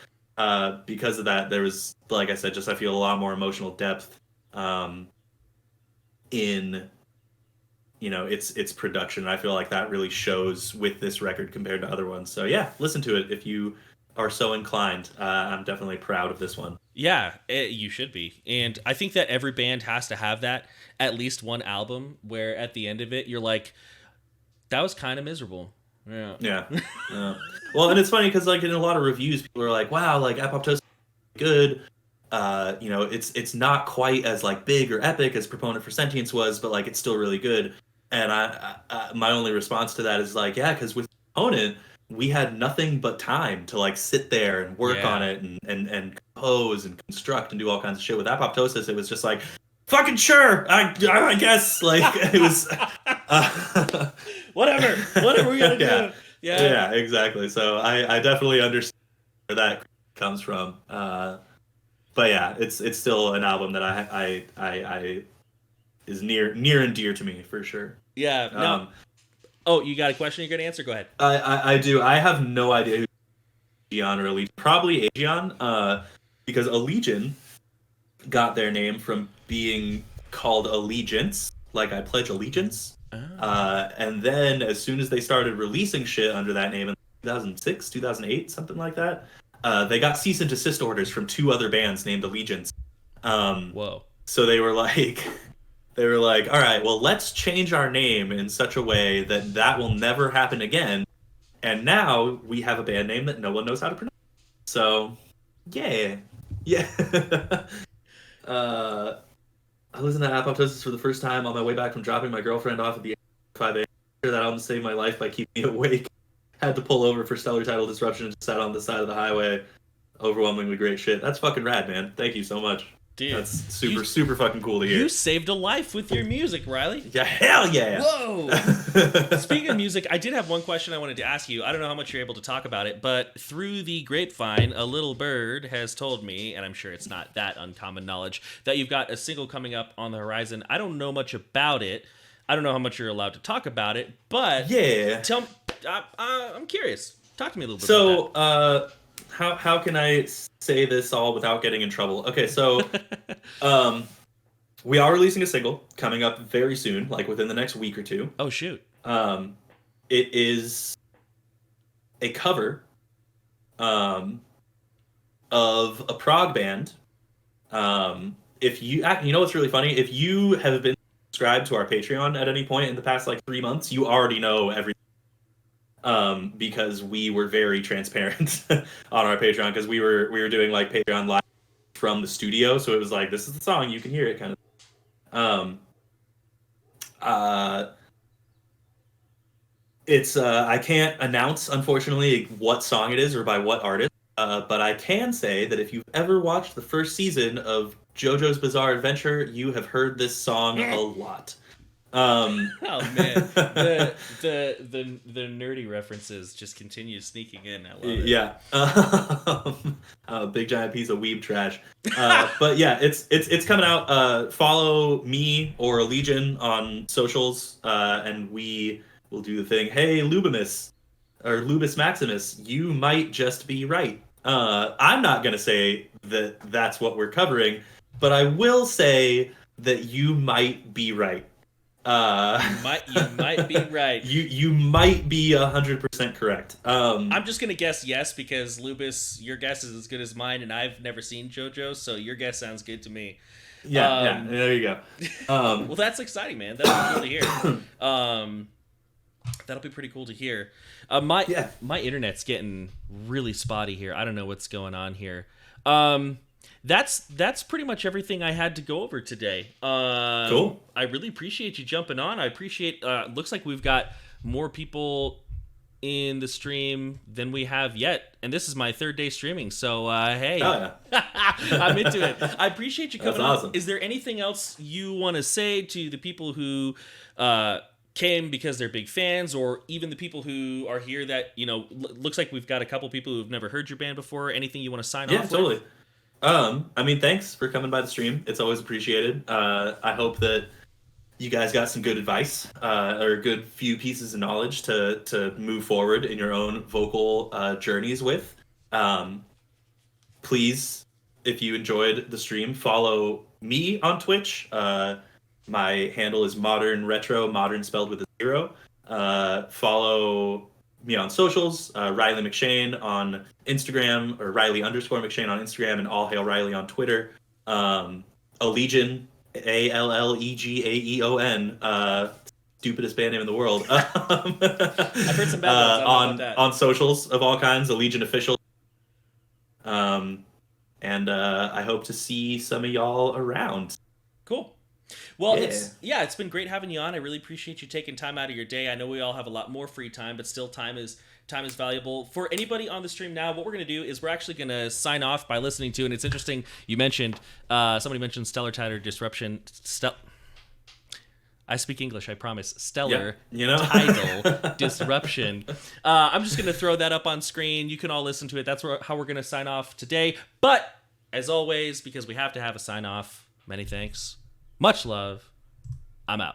Speaker 2: because of that, there was, like I said, just I feel a lot more emotional depth in its production. I feel like that really shows with this record compared to other ones. So yeah, listen to it if you are so inclined. I'm definitely proud of this one.
Speaker 1: Yeah, you should be. And I think that every band has to have that, at least one album where at the end of it you're like, that was kind of miserable. Yeah.
Speaker 2: Yeah. Well, and it's funny because like in a lot of reviews, people are like, "Wow, like Apoptosis is good. It's not quite as like big or epic as Proponent for Sentience was, but like it's still really good." And I my only response to that is like, yeah, because with Proponent, we had nothing but time to like sit there and work on it and compose and construct and do all kinds of shit. With Apoptosis, it was just like, fucking sure, I guess, like it was
Speaker 1: whatever we gotta do.
Speaker 2: Yeah, exactly. So I definitely understand where that comes from. But yeah, it's still an album that I is near and dear to me for sure.
Speaker 1: Yeah. No. Oh, you got a question you're gonna answer? Go ahead.
Speaker 2: I do. I have no idea who Allegion or Allegion. Probably Allegion, because Allegion got their name from being called Allegiance, like I pledge allegiance. And then as soon as they started releasing shit under that name in 2006, 2008, something like that. They got cease and desist orders from 2 other bands named Allegiance.
Speaker 1: Whoa.
Speaker 2: So they were like, all right, well, let's change our name in such a way that will never happen again. And now we have a band name that no one knows how to pronounce. So, yeah. I listened to Apoptosis for the first time on my way back from dropping my girlfriend off at the 5 a.m. That album saved my life by keeping me awake. Had to pull over for Stellar Title Disruption and just sat on the side of the highway. Overwhelmingly great shit. That's fucking rad, man. Thank you so much.
Speaker 1: Dude,
Speaker 2: that's super fucking cool to hear.
Speaker 1: You saved a life with your music, Riley.
Speaker 2: Yeah, hell yeah.
Speaker 1: Whoa. Speaking of music, I did have one question I wanted to ask you. I don't know how much you're able to talk about it, but through the grapevine, a little bird has told me, and I'm sure it's not that uncommon knowledge, that you've got a single coming up on the horizon. I don't know much about it. I don't know how much you're allowed to talk about it, but
Speaker 2: yeah,
Speaker 1: I'm curious. Talk to me a little bit about that.
Speaker 2: How can I say this all without getting in trouble? Okay, so we are releasing a single coming up very soon, like within the next week or 2.
Speaker 1: Oh shoot.
Speaker 2: It is a cover of a prog band. If you know what's really funny? If you have been subscribed to our Patreon at any point in the past like 3 months, you already know everything. Because we were very transparent on our Patreon, because we were doing like Patreon live from the studio, so it was like, this is the song, you can hear it kind of. It's I can't announce, unfortunately, what song it is or by what artist, but I can say that if you've ever watched the first season of JoJo's Bizarre Adventure, you have heard this song a lot.
Speaker 1: Oh man, the nerdy references just continue sneaking in. I love it.
Speaker 2: Yeah, a big giant piece of weeb trash. But yeah, it's coming out. Follow me or Allegaeon on socials, and we will do the thing. Hey, Lubimus or Lubus Maximus, you might just be right. I'm not gonna say that that's what we're covering, but I will say that you might be right.
Speaker 1: You might be right.
Speaker 2: You might be 100% correct.
Speaker 1: I'm just gonna guess yes, because Lubus, your guess is as good as mine, and I've never seen JoJo, so your guess sounds good to me.
Speaker 2: Yeah, there you go.
Speaker 1: Well, that's exciting, man. That'll be cool to hear. That'll be pretty cool to hear. My internet's getting really spotty here. I don't know what's going on here. That's pretty much everything I had to go over today.
Speaker 2: Cool.
Speaker 1: I really appreciate you jumping on. I appreciate. Looks like we've got more people in the stream than we have yet, and this is my 3rd day streaming. So hey, I'm into it. I appreciate you coming on.
Speaker 2: Awesome.
Speaker 1: Is there anything else you want to say to the people who came because they're big fans, or even the people who are here that looks like we've got a couple people who've never heard your band before? Anything you want to sign off?
Speaker 2: Yeah, totally. I mean, thanks for coming by the stream. It's always appreciated. I hope that you guys got some good advice, or a good few pieces of knowledge to move forward in your own vocal journeys with. Please, if you enjoyed the stream, follow me on Twitch. My handle is Modern Retro, modern spelled with a 0. Follow me on socials, Riley McShane on Instagram, or Riley_McShane on Instagram, and All Hail Riley on Twitter. Allegaeon, Allegaeon, stupidest band name in the world.
Speaker 1: I've heard some bad ones
Speaker 2: on socials of all kinds, Allegaeon Official. And I hope to see some of y'all around.
Speaker 1: Cool. Well, it's been great having you on. I really appreciate you taking time out of your day. I know we all have a lot more free time, but still time is valuable. For anybody on the stream now, what we're going to do is we're actually going to sign off by listening to, and it's interesting, you mentioned, somebody mentioned Stellar Title Disruption. I speak English, I promise. Stellar Title Disruption. I'm just going to throw that up on screen. You can all listen to it. That's how we're going to sign off today. But, as always, because we have to have a sign off, many thanks. Much love. I'm out.